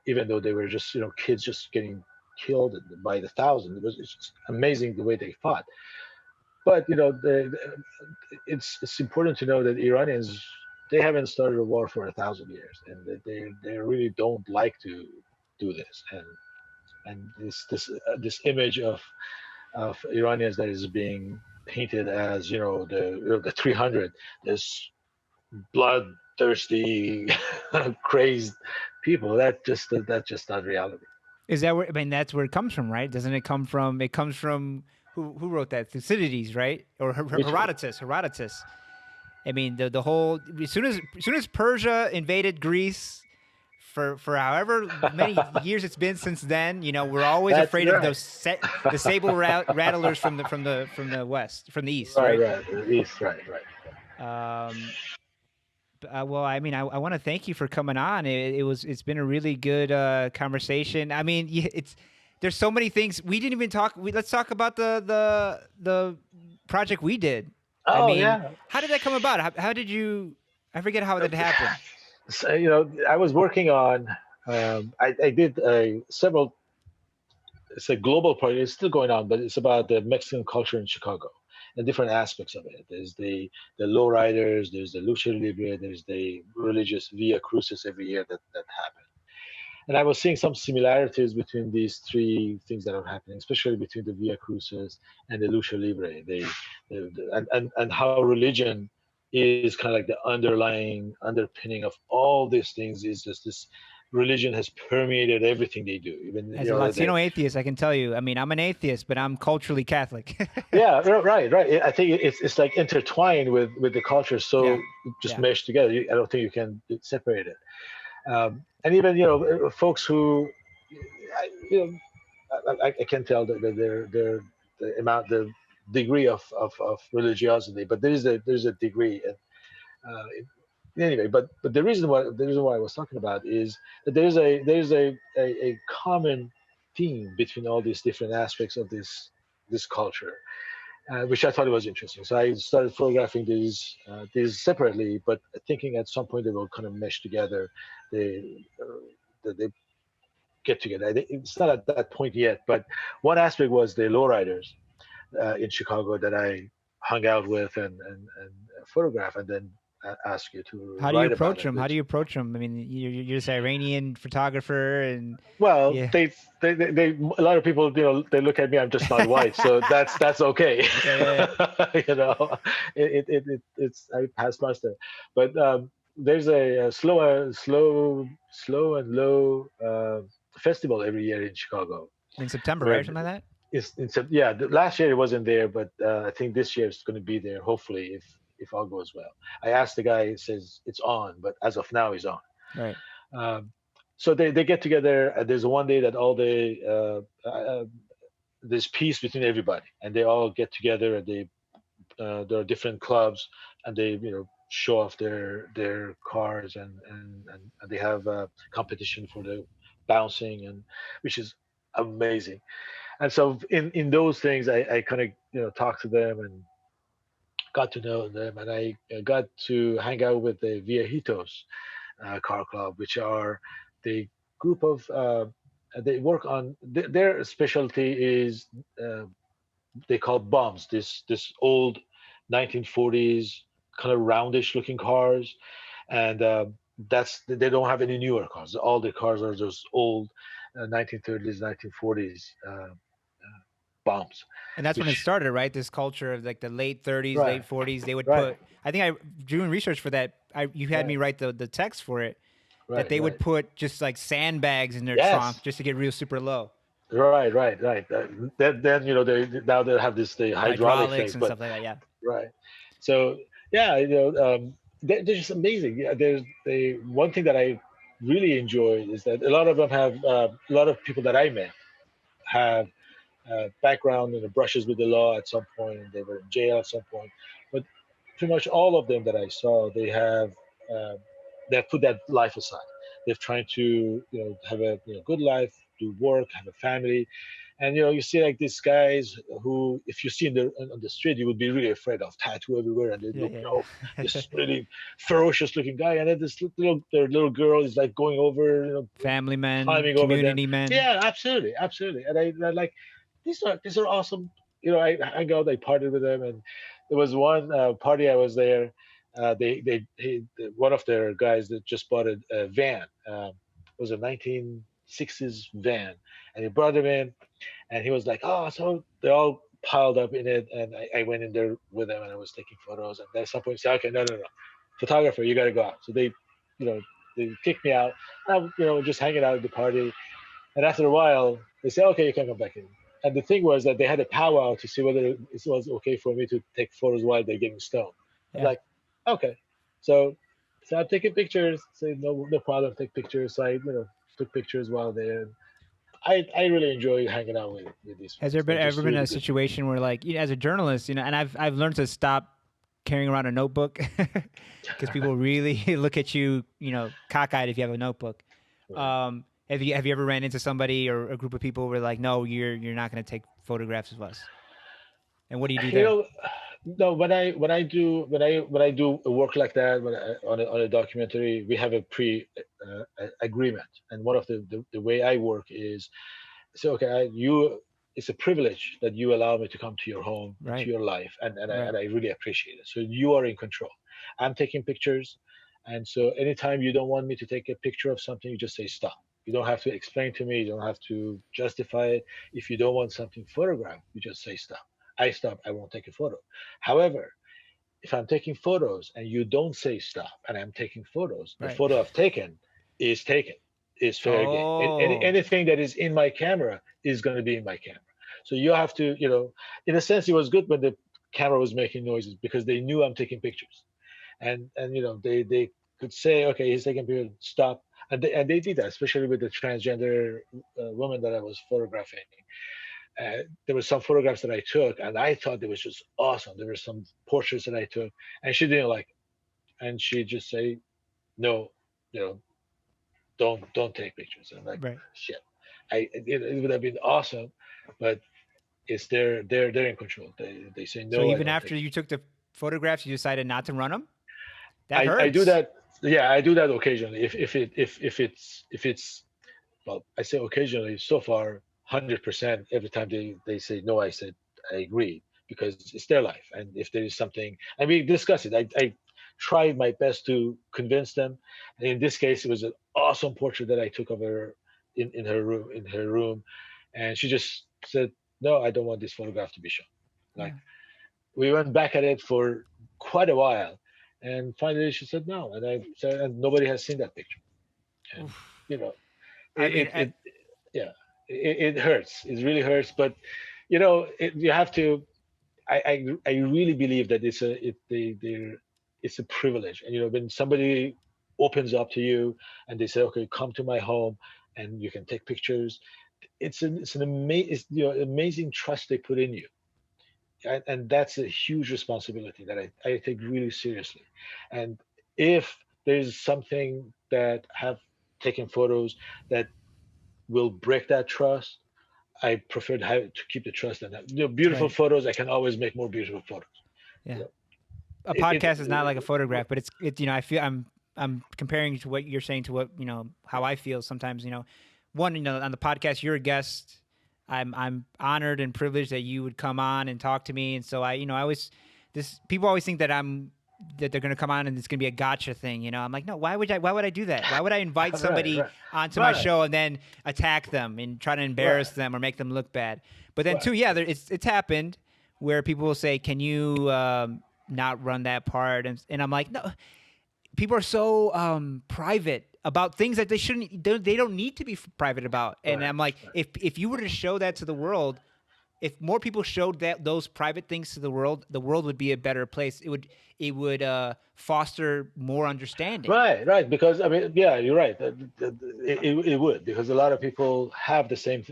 even though they were just, kids just getting killed by the thousand. It's just amazing the way they fought. But it's important to know that Iranians, they haven't started a war for 1,000 years, and they really don't like to do this. And this image of Iranians that is being painted as the 300, this bloodthirsty, crazed people. That's just not reality. Is that where? I mean, that's where it comes from, right? Doesn't it come from? It comes from who wrote that? Thucydides, right? Or Which Herodotus? Herodotus. I mean, the whole as soon as Persia invaded Greece, for however many years it's been since then, we're always that's afraid of right. those the sable rattlers from the west, from the east, Right, right? right. East, right, right. Um, Well, I mean, I want to thank you for coming on. It's been a really good conversation. I mean, it's there's so many things we didn't even talk. Let's talk about the project we did. I Oh mean, yeah. how did that come about? How did you? I forget how that happened. So, I was working on. I did several. It's a global project. It's still going on, but it's about the Mexican culture in Chicago and different aspects of it. There's the lowriders. There's the lucha libre. There's the religious via crucis every year that happen. And I was seeing some similarities between these three things that are happening, especially between the Via Crucis and the Lucha Libre. And how religion is kind of like the underlying underpinning of all these things is just this religion has permeated everything they do. Even As a Latino atheist, I can tell you. I mean, I'm an atheist, but I'm culturally Catholic. yeah, right. I think it's like intertwined with the culture, Yeah, so just yeah. meshed together. I don't think you can separate it. And even folks who I can tell that they're the amount the degree of religiosity, but there's a degree. And anyway, but the reason why I was talking about is that there's a common theme between all these different aspects of this culture, which I thought was interesting. So I started photographing these separately, but thinking at some point they will kind of mesh together. They get together. It's not at that point yet, but one aspect was the lowriders in Chicago that I hung out with and photograph, and then ask you to How do you write about approach it. them? How do Which, you approach them? I mean, you're this Iranian photographer, and well, yeah, they a lot of people, they look at me. I'm just not white, so that's okay. yeah, yeah. you know, it's I pass muster, but there's a slow and low festival every year in Chicago In September, right, where or something like that. yeah, last year it wasn't there, but I think this year it's going to be there. Hopefully, if all goes well. I asked the guy, he says it's on, but as of now, he's on. Right. Um, so they get together. There's one day that all there's peace between everybody, and they all get together, and there are different clubs, and they show off their cars, and they have a competition for the bouncing, and which is amazing. And so in those things, I kind of talked to them and got to know them, and I got to hang out with the Viejitos car club, which are the group of they work on their specialty is uh, they call bombs. This old 1940s kind of roundish looking cars, and that's they don't have any newer cars. All the cars are just old 1930s, 1940s bombs, And that's when it which started, right? This culture of like the late 30s, right, late 40s. They would right, put. I think I doing research for that. You had right, me write the text for it. That right, they would right. put just like sandbags in their trunk Yes, just to get real super low. right. Then they now they have this the hydraulic Hydraulics things, and but stuff like that. Yeah. right. So yeah, they're just amazing. Yeah, there's the one thing that I really enjoy is that a lot of them have a lot of people that I met have background in the brushes with the law at some point, and they were in jail at some point. But pretty much all of them that I saw, uh, they have put that life aside. They've tried to have a good life, do work, have a family, and you see like these guys who, if you see in on the street, you would be really afraid of, tattoo everywhere, and they Yeah. look, Yeah. Yeah. this really ferocious looking guy, and then this their little girl is like going over, Family men, climbing over them. community men. Yeah, absolutely. And I like these are awesome. I hang out, I partied with them, and there was one party I was there. One of their guys that just bought a van. It was a 1960s van, and he brought him in, and he was like, "Oh, so they all piled up in it," and I went in there with them, and I was taking photos, and at some point, he said, "Okay, no, photographer, you got to go out." So you know, they kicked me out. I'm, just hanging out at the party, and after a while, they say, "Okay, you can come back in." And the thing was that they had a powwow to see whether it was okay for me to take photos while they're getting stoned. I'm Yeah. like, okay. So, so I'm taking pictures. Say no problem. Take pictures. So I took pictures while there. I really enjoy hanging out with these Has there folks. been They're ever just been really a good people. situation where, like, as a journalist, and I've learned to stop carrying around a notebook because people really look at you, cockeyed if you have a notebook. Right. Have you ever ran into somebody or a group of people who were like, no, you're not going to take photographs of us? And what do you do You there? know, no, when I do a work like that, on a documentary, we have a agreement, and one of the way I work is, so okay, it's a privilege that you allow me to come to your home, into Right, your life, right, and I really appreciate it. So you are in control. I'm taking pictures, and so anytime you don't want me to take a picture of something, you just say stop. You don't have to explain to me. You don't have to justify it. If you don't want something photographed, you just say stop. I stop. I won't take a photo. However, if I'm taking photos and you don't say stop, and I'm taking photos, the right. photo I've taken, is fair game. And Oh, anything that is in my camera is going to be in my camera. So you have to, in a sense, it was good when the camera was making noises because they knew I'm taking pictures, and they could say, okay, he's taking pictures, stop, and they did that, especially with the transgender woman that I was photographing. There were some photographs that I took, and I thought it was just awesome. There were some portraits that I took, and she didn't like it, and she just say, "No, you know, don't take pictures." And I'm like, right. shit, it would have been awesome, but it's they're in control. They say So no, I even don't after take you pictures. took the photographs, you decided not to run them? That I do hurts. that. Yeah, I do that occasionally. If it's well, I say occasionally. So far, 100%. Every time they say no, I said I agree because it's their life, and if there is something, and we discuss it. I tried my best to convince them. And in this case, it was an awesome portrait that I took of her in her room, and she just said, "No, I don't want this photograph to be shown." Like, Yeah. we went back at it for quite a while, and finally she said no, and I said, and nobody has seen that picture, and Oof. you know, I it mean, it, it yeah, it hurts. It really hurts, but you have to. I really believe that it's a privilege, and when somebody opens up to you and they say, okay, come to my home and you can take pictures, it's an amazing trust they put in you, and that's a huge responsibility that I take really seriously. And if there's something that have taken photos that will break that trust, I prefer to keep the trust and have, beautiful right. photos. I can always make more beautiful photos. Yeah. You know, A it podcast is not like a photograph, but it's I feel I'm comparing to what you're saying to what how I feel sometimes. One, on the podcast you're a guest. I'm honored and privileged that you would come on and talk to me, and so I always this people always think that they're going to come on and it's going to be a gotcha thing. I'm like, no, why would I do that? Why would I invite right, somebody right, onto my right, show and then attack them and try to embarrass right, them or make them look bad? But then right. too, yeah, it's happened where people will say, "Can you not run that part?" And I'm like, no, people are so private about things that they don't need to be private about. And Right, I'm like, right. if you were to show that to the world, if more people showed that those private things to the world would be a better place. It would foster more understanding. Right, right. Because I mean, yeah, you're right. It would, because a lot of people have the same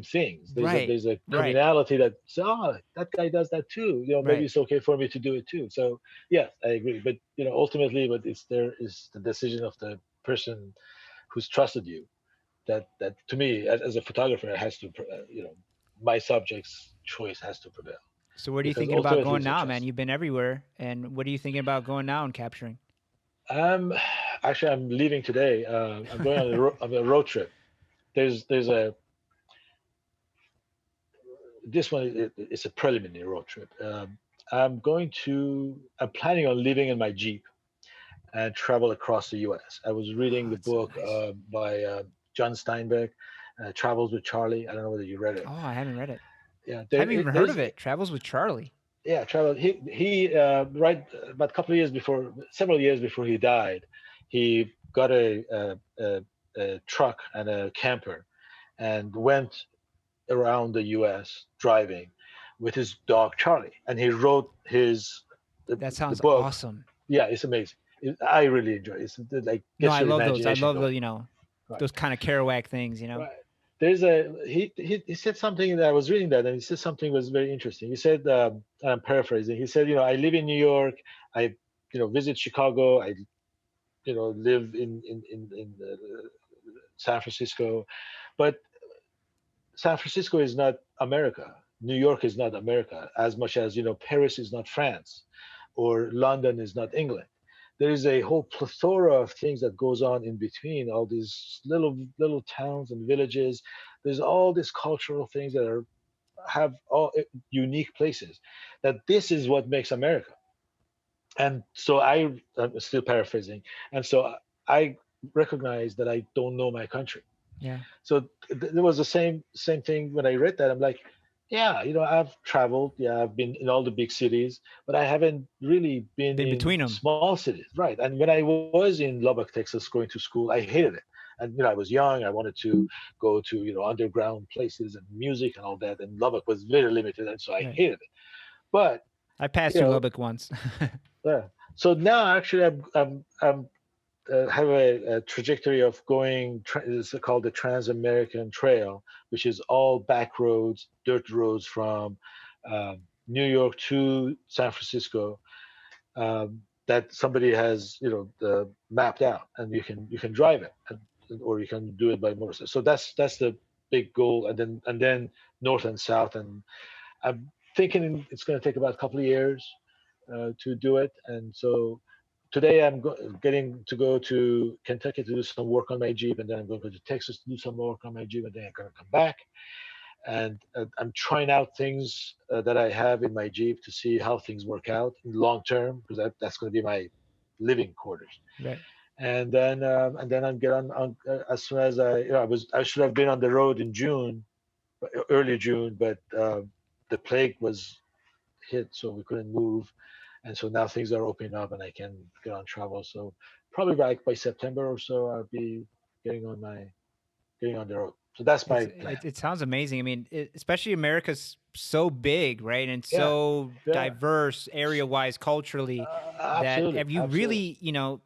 things. There's a Right, there's a right, communality that says, oh, that guy does that too. Maybe right. it's okay for me to do it too. So yeah, I agree. But ultimately, but there is the decision of the person who's trusted you. That to me, as a photographer, it has to, my subject's choice has to prevail, So where are you because thinking about ultimately going it's a now, man? trust. You've been everywhere, and what are you thinking about going now and capturing? Um, Actually, I'm leaving today. I'm going on a road trip. There's a This one is a preliminary road trip. I'm planning on living in my Jeep and travel across the U.S. I was reading Oh, the it's so book nice. by John Steinbeck, Travels with Charlie. I don't know whether you read it. Oh, I haven't read it. Yeah, I haven't even heard there's of it. Travels with Charlie. yeah, travel. He right about a couple of years before, several years before he died, he got a truck and a camper and went around the U.S. driving with his dog Charlie, and he wrote That the sounds book. awesome. Yeah, it's amazing. I really enjoy it. It like No, gets I your love those. I imagination love going. the Right, those kind of Kerouac things. right. there's a he said something that I was reading that, and he said something was very interesting. He said, I'm paraphrasing. He said, I live in New York. I visit Chicago. I live in San Francisco, but San Francisco is not America. New York is not America as much as Paris is not France, or London is not England. There is a whole plethora of things that goes on in between all these little towns and villages. There's all these cultural things that are have all unique places. That this is what makes America. And so I'm still paraphrasing. And so I recognize that I don't know my country. Yeah. So there was the same thing when I read that. I'm like, yeah, I've traveled, yeah, I've been in all the big cities, but I haven't really been Been in between them. small cities, right? And when I was in Lubbock, Texas, going to school, I hated it. And I was young. I wanted to go to underground places and music and all that. And Lubbock was very limited, and so I Right. hated it. But I passed you through know, Lubbock once. so now actually I'm have a trajectory of going. It's called the Trans-American Trail, which is all back roads, dirt roads from New York to San Francisco. That somebody has, mapped out, and you can drive it, or you can do it by motorcycle. So that's the big goal, and then north and south, and I'm thinking it's going to take about a couple of years to do it. And so today getting to go to Kentucky to do some work on my Jeep, and then I'm going to go to Texas to do some work on my Jeep, and then I'm going to come back. And I'm trying out things that I have in my Jeep to see how things work out in long term, because that's going to be my living quarters. Right. And then I'm get on as soon as I should have been on the road in June, early June, but the plague was hit, so we couldn't move, and so now things are opening up, and I can get on travel. So probably by September or so, I'll be getting on my getting on the road. So that's It's my plan. it, it sounds amazing. I mean, especially America's so big, right, and Yeah, so yeah, diverse area-wise, culturally, that absolutely, if you absolutely. really,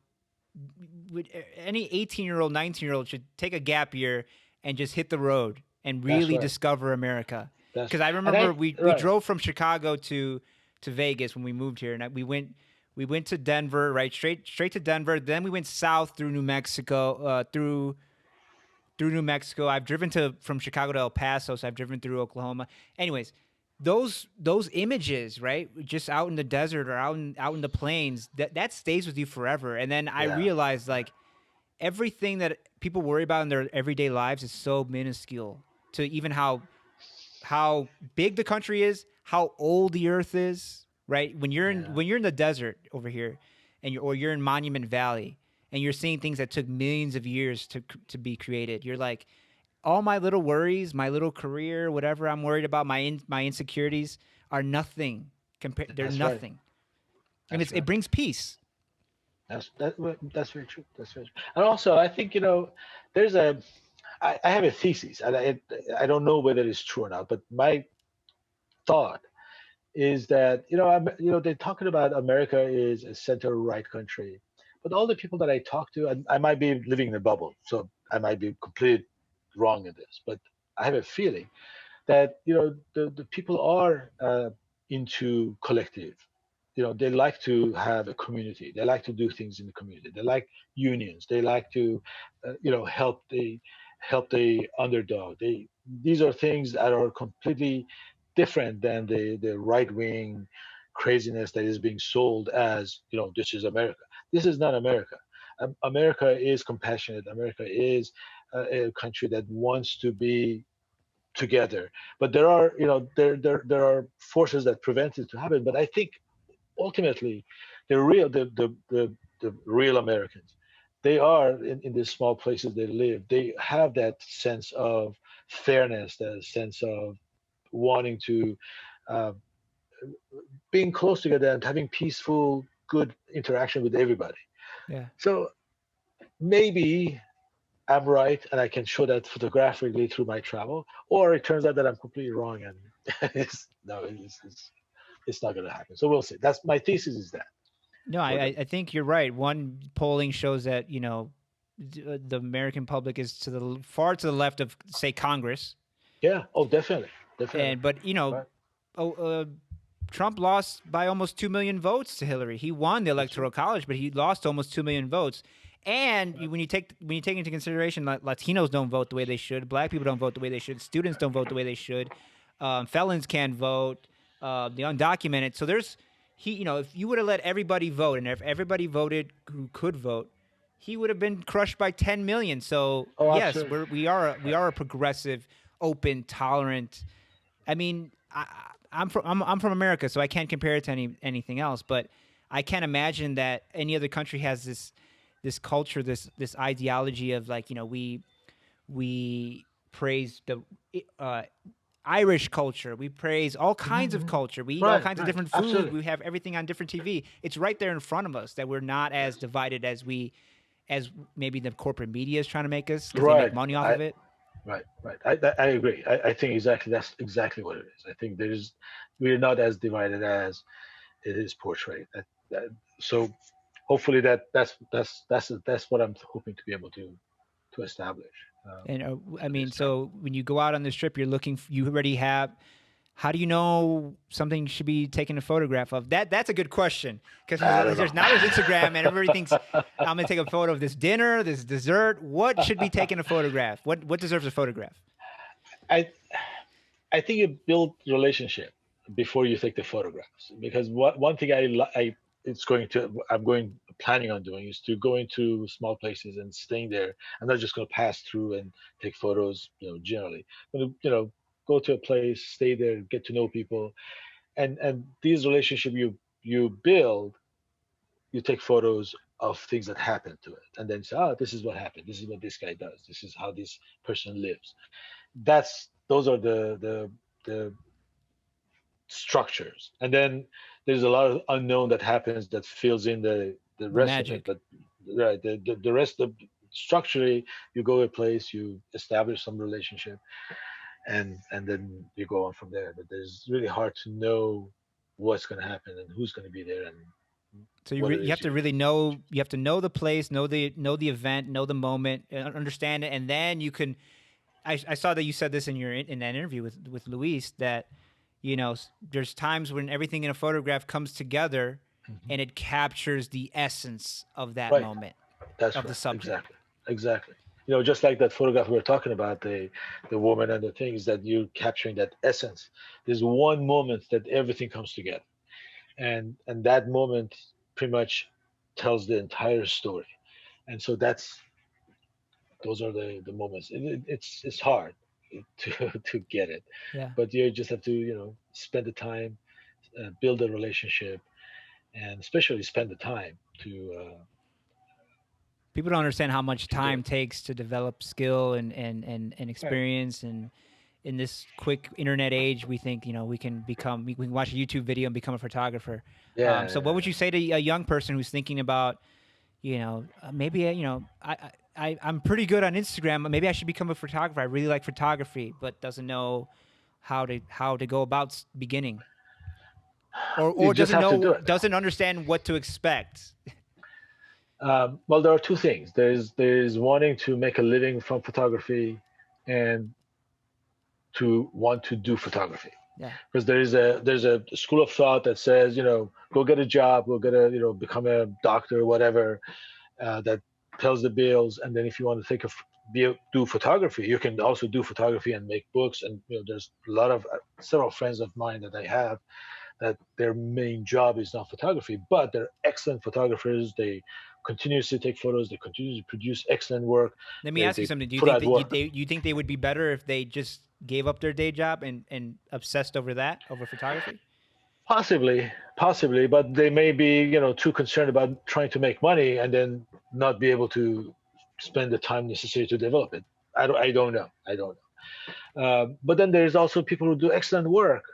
any 18-year-old, 19-year-old should take a gap year and just hit the road and That's really right. discover America. That's Because I and remember I we right. drove from Chicago to Vegas when we moved here, and we went to Denver, right, straight to Denver. Then we went south through New Mexico, through New Mexico. I've driven to from Chicago to El Paso, so I've driven through Oklahoma. Anyways, those images, right? Just out in the desert or out in the plains, that stays with you forever. And then I Yeah, realized like everything that people worry about in their everyday lives is so minuscule to even how big the country is, how old the earth is, right? yeah, When you're in the desert over here, or you're in Monument Valley, and you're seeing things that took millions of years to be created. You're like, all my little worries, my little career, whatever I'm worried about, my insecurities are nothing compared. They're that's right. nothing, and That's it right. brings peace. That's very true. That's very true. And also, I think there's I have a thesis, and I don't know whether it's true or not, but my thought is that they're talking about America is a center right country, but all the people that I talk to, and I might be living in a bubble, so I might be completely wrong in this, but I have a feeling that the people are into collective. They like to have a community. They like to do things in the community. They like unions. They like to help the underdog. These are things that are completely different than the right wing craziness that is being sold as this is America. This is not America. America is compassionate. America is a country that wants to be together. But there are, there are forces that prevent it to happen. But I think ultimately, the real Americans, they are in these small places they live. They have that sense of fairness, that sense of wanting to uh, being close together and having peaceful, good interaction with everybody. Yeah. So maybe I'm right, and I can show that photographically through my travel, or it turns out that I'm completely wrong, and it's not going to happen. So we'll see. That's my thesis is that No, for them. I think you're right. One polling shows that the American public is to the far to the left of, say, Congress. Yeah. Oh, definitely, definitely. And but Right. oh, Trump lost by almost 2 million votes to Hillary. He won the That's true. electoral college, but he lost almost 2 million votes. And Right. when you take into consideration that Latinos don't vote the way they should, Black people don't vote the way they should, students don't vote the way they should, felons can't vote, the undocumented. So there's if you would have let everybody vote, and if everybody voted who could vote, he would have been crushed by 10 million. So Oh, yes, absolutely. we are a progressive, open, tolerant. I mean, I'm from America, so I can't compare it to anything else. But I can't imagine that any other country has this culture, this ideology of like we praise the uh, Irish culture. We praise all kinds of Hmm. culture. We eat all Right. kinds of Right. different food. Absolutely. We have everything on different TV. It's right there in front of us that we're not as Yes. divided as maybe the corporate media is trying to make us because they make Right. money off I of it. Right. Right. I agree. I think exactly that's exactly what it is. I think we're not as divided as it is portrayed. So hopefully that's what I'm hoping to be able to establish. And I At mean, this time. so when you go out on this trip, you're looking. You already have. How do you know something should be taken a photograph of? That's a good question because I don't know. there's Instagram and everybody thinks I'm gonna take a photo of this dinner, this dessert. What should be taken a photograph? What deserves a photograph? I I think you build relationship before you take the photographs because one thing it's going to I'm going planning on doing is to go into small places and staying there. I'm not just going to pass through and take photos, generally. I'm going to, go to a place, stay there, get to know people, and these relationships you build, you take photos of things that happen to it, and then say, oh, this is what happened. This is what this guy does. This is how this person lives. Those are the structurally, and then there's a lot of unknown that happens that fills in the The rest of it. magic. But right, the rest of structurally, you go a place, you establish some relationship, and then you go on from there. But there's really hard to know what's going to happen and who's going to be there and So what it you is have to you're. really know. You have to know the place, know the event, know the moment, understand it, and then you can. I saw that you said this in in that interview with Luis that there's times when everything in a photograph comes together Mhm. and it captures the essence of that Right. moment That's of the right. subject. Exactly. Exactly. Just like that photograph we were talking about, the woman and the things that you're capturing that essence. There's one moment that everything comes together, and that moment pretty much tells the entire story. And so those are the moments. It's hard to to get it, Yeah. but you just have to spend the time, build a relationship, and especially spend the time People don't understand how much to do time it. takes to develop skill and Right. experience and in this quick internet age we think we can watch a YouTube video and become a photographer. So what Yeah. would you say to a young person who's thinking about maybe I'm pretty good on Instagram. Maybe I should become a photographer. I really like photography, but doesn't know how to go about beginning, You or just have to do it. doesn't understand what to expect. Well, there are two things. There's wanting to make a living from photography, and to want to do photography. Yeah, Because there's a school of thought that says, go get a job, go get a become a doctor or whatever, that pays the bills, and then if you want to do photography, you can also do photography and make books. And there's a lot of several friends of mine that I have that their main job is not photography, but they're excellent photographers. They continuously take photos. They continue to produce excellent work. let me ask you They something. Do you put think out that work. you think they would be better if they just gave up their day job and obsessed over that over photography? Possibly, but they may be, too concerned about trying to make money and then not be able to spend the time necessary to develop it. I don't know. I don't know. But then there's also people who do excellent work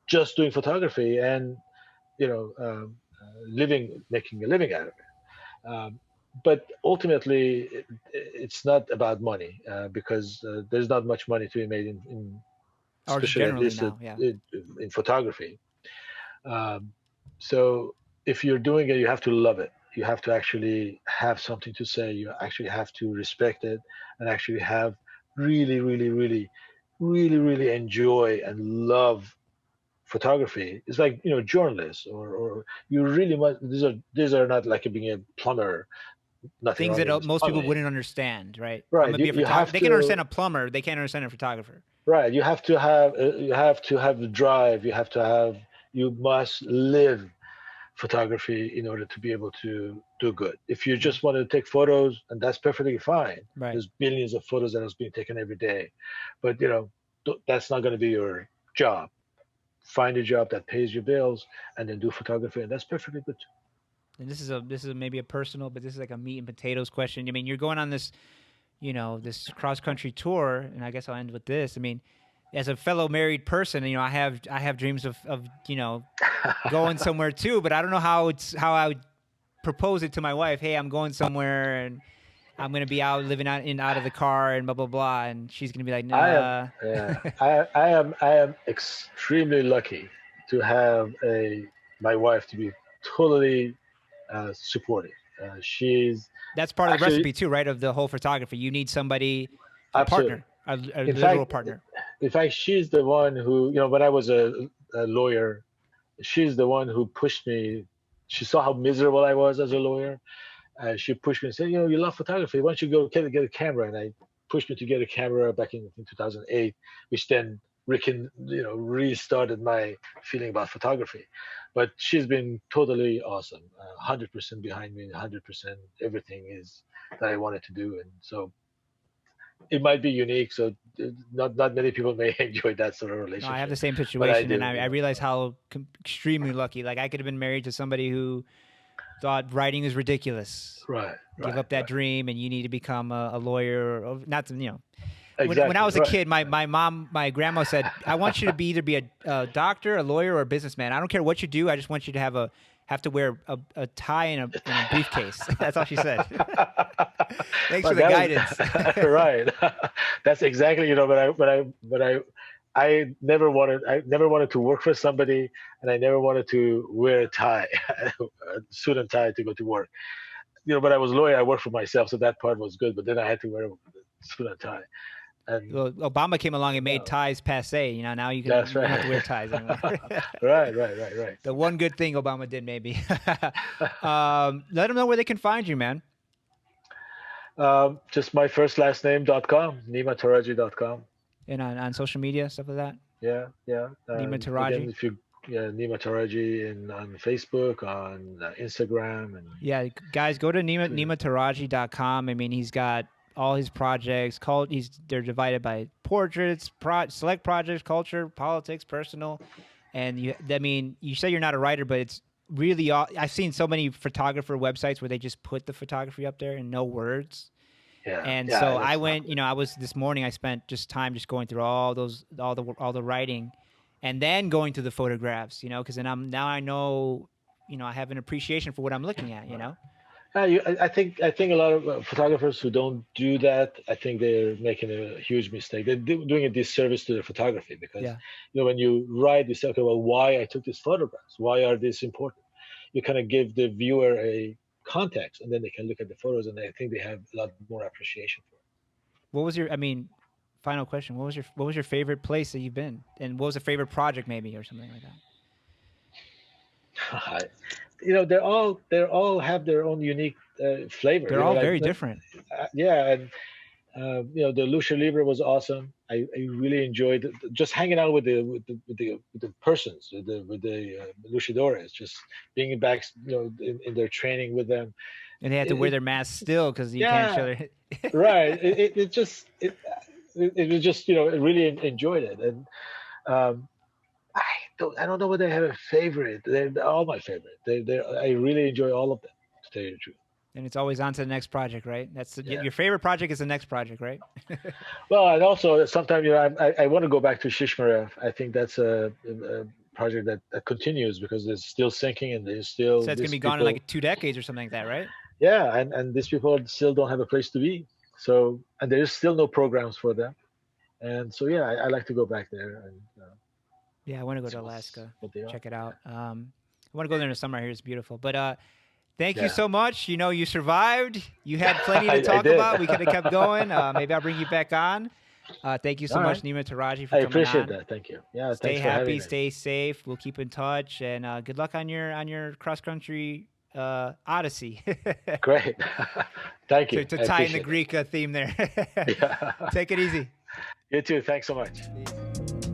just doing photography and, making a living out of it. But ultimately, it's not about money, because there's not much money to be made Or just especially at generally least now? Yeah. in photography. Um, so if you're doing it, you have to love it. you have to actually have something to say. You actually have to respect it, and actually have really, really, really, really, really enjoy and love photography. It's like, journalists, or you really must. These are not like being a plumber. Nothing Things wrong that against most people plumbing. wouldn't understand, right? I'm Right. gonna You be a you photographer. have They can understand to. a plumber. They can't understand a photographer. Right. You have to have the drive. You must live photography in order to be able to do good. If you Yeah, just want to take photos, and that's perfectly fine. right. There's billions of photos that are being taken every day, but that's not going to be your job. Find a job that pays your bills, and then do photography, and that's perfectly good. And this is maybe a personal, but this is like a meat and potatoes question. I mean, you're going on this, this cross country tour, and I guess I'll end with this. I mean, as a fellow married person, I have dreams of going somewhere too, but I don't know how I would propose it to my wife. Hey, I'm going somewhere, and I'm gonna be out living out of the car and blah blah blah, and she's gonna be like, I am, nah. I am extremely lucky to have my wife to be totally supportive. She's That's part of the actually recipe too, right? Of the whole photography, you need somebody, a absolutely. partner, a In literal fact, partner. she's the one who, when I was a lawyer, she's the one who pushed me. She saw how miserable I was as a lawyer. She pushed me and said, you love photography. Why don't you go get a camera? And I pushed me to get a camera back in 2008, which then restarted my feeling about photography. But she's been totally awesome, 100% behind me, 100% everything is that I wanted to do. And so it might be unique. So not many people may enjoy that sort of No, I have the relationship, same but I situation, and do. I realize how extremely lucky. Like I could have been married to somebody who thought writing is ridiculous. Right, Give right, up that right. dream, and you need to become a lawyer. Or not to, when I Exactly, was a right. kid, my grandma said, "I want you to either be a doctor, a lawyer, or a businessman. I don't care what you do. I just want you to have to wear a tie and a briefcase." That's all she said. Thanks Well, for the that was guidance. right. That's exactly, I never wanted to work for somebody, and I never wanted to wear a tie, a suit and tie to go to work. But I was a lawyer, I worked for myself, so that part was good. But then I had to wear a suit and tie, and Well, Obama came along and made no, ties passe. Now that's you don't have right. to wear ties anymore. Right, right, right, right. The one good thing Obama did, maybe. Let them know where they can find you, man. Just my first last name.com, nimataraji.com. And on social media, stuff like that. Yeah, yeah. Nima Again, Taraji. if you, yeah, Nima Taradji on Facebook, on Instagram, and Yeah, guys, go to Twitter. nimataraji.com. I mean, he's got all his projects. They're divided by portraits, select projects, culture, politics, personal. And you say you're not a writer, but it's really I've seen so many photographer websites where they just put the photography up there and no words. Yeah, And so yeah, I that's not went, good. I was this morning. I spent just time just going through all the writing, and then going through the photographs. Because then now I know, I have an appreciation for what I'm looking at. I think a lot of photographers who don't do that, I think they're making a huge mistake. They're doing a disservice to their photography, because Yeah, when you write, you say, okay, well, why I took these photographs? Why are these important? You kind of give the viewer a context, and then they can look at the photos, and I think they have a lot more appreciation for what was your? I mean, final question. What was your favorite place that you've been, and what was a favorite project maybe or something like that? it. They're all have their own unique flavor. They're all very different. Yeah, and the Lucha Libre was awesome. I really enjoyed just hanging out with the persons, with the luchadores, just being back, in their training with them. And they had to wear It, their masks still because you can't show yeah, their. right. It was just, I really enjoyed it. And um, I don't know whether I have a favorite. They're all my favorite. I really enjoy all of them, to tell you the truth. And it's always on to the next project, right? Yeah. Your favorite project is the next project, right? Well, and also sometimes, I want to go back to Shishmarev. I think that's a project that continues, because it's still sinking, and there's still So it's gonna these be gone in people. like 2 decades or something like that, right? Yeah, and these people still don't have a place to be. So, and there is still no programs for them. And so, yeah, I like to go back there and Yeah, I want to go to see Alaska, what they are. check it out. I want to go there in the summer. I hear it's beautiful. But Thank you Yeah, so much. You know, you survived. You had plenty to I talk did. about. We could have kept going. Maybe I'll bring you back on. Thank you so All much, right. Nima Taradji, for I coming appreciate on. that. Thank you. Yeah, Stay thanks for happy, having me. stay safe. We'll keep in touch, and good luck on your cross country odyssey. Great. Thank you. to I tie in the appreciate that. Greek theme there. Yeah. Take it easy. You too. Thanks so much. Peace.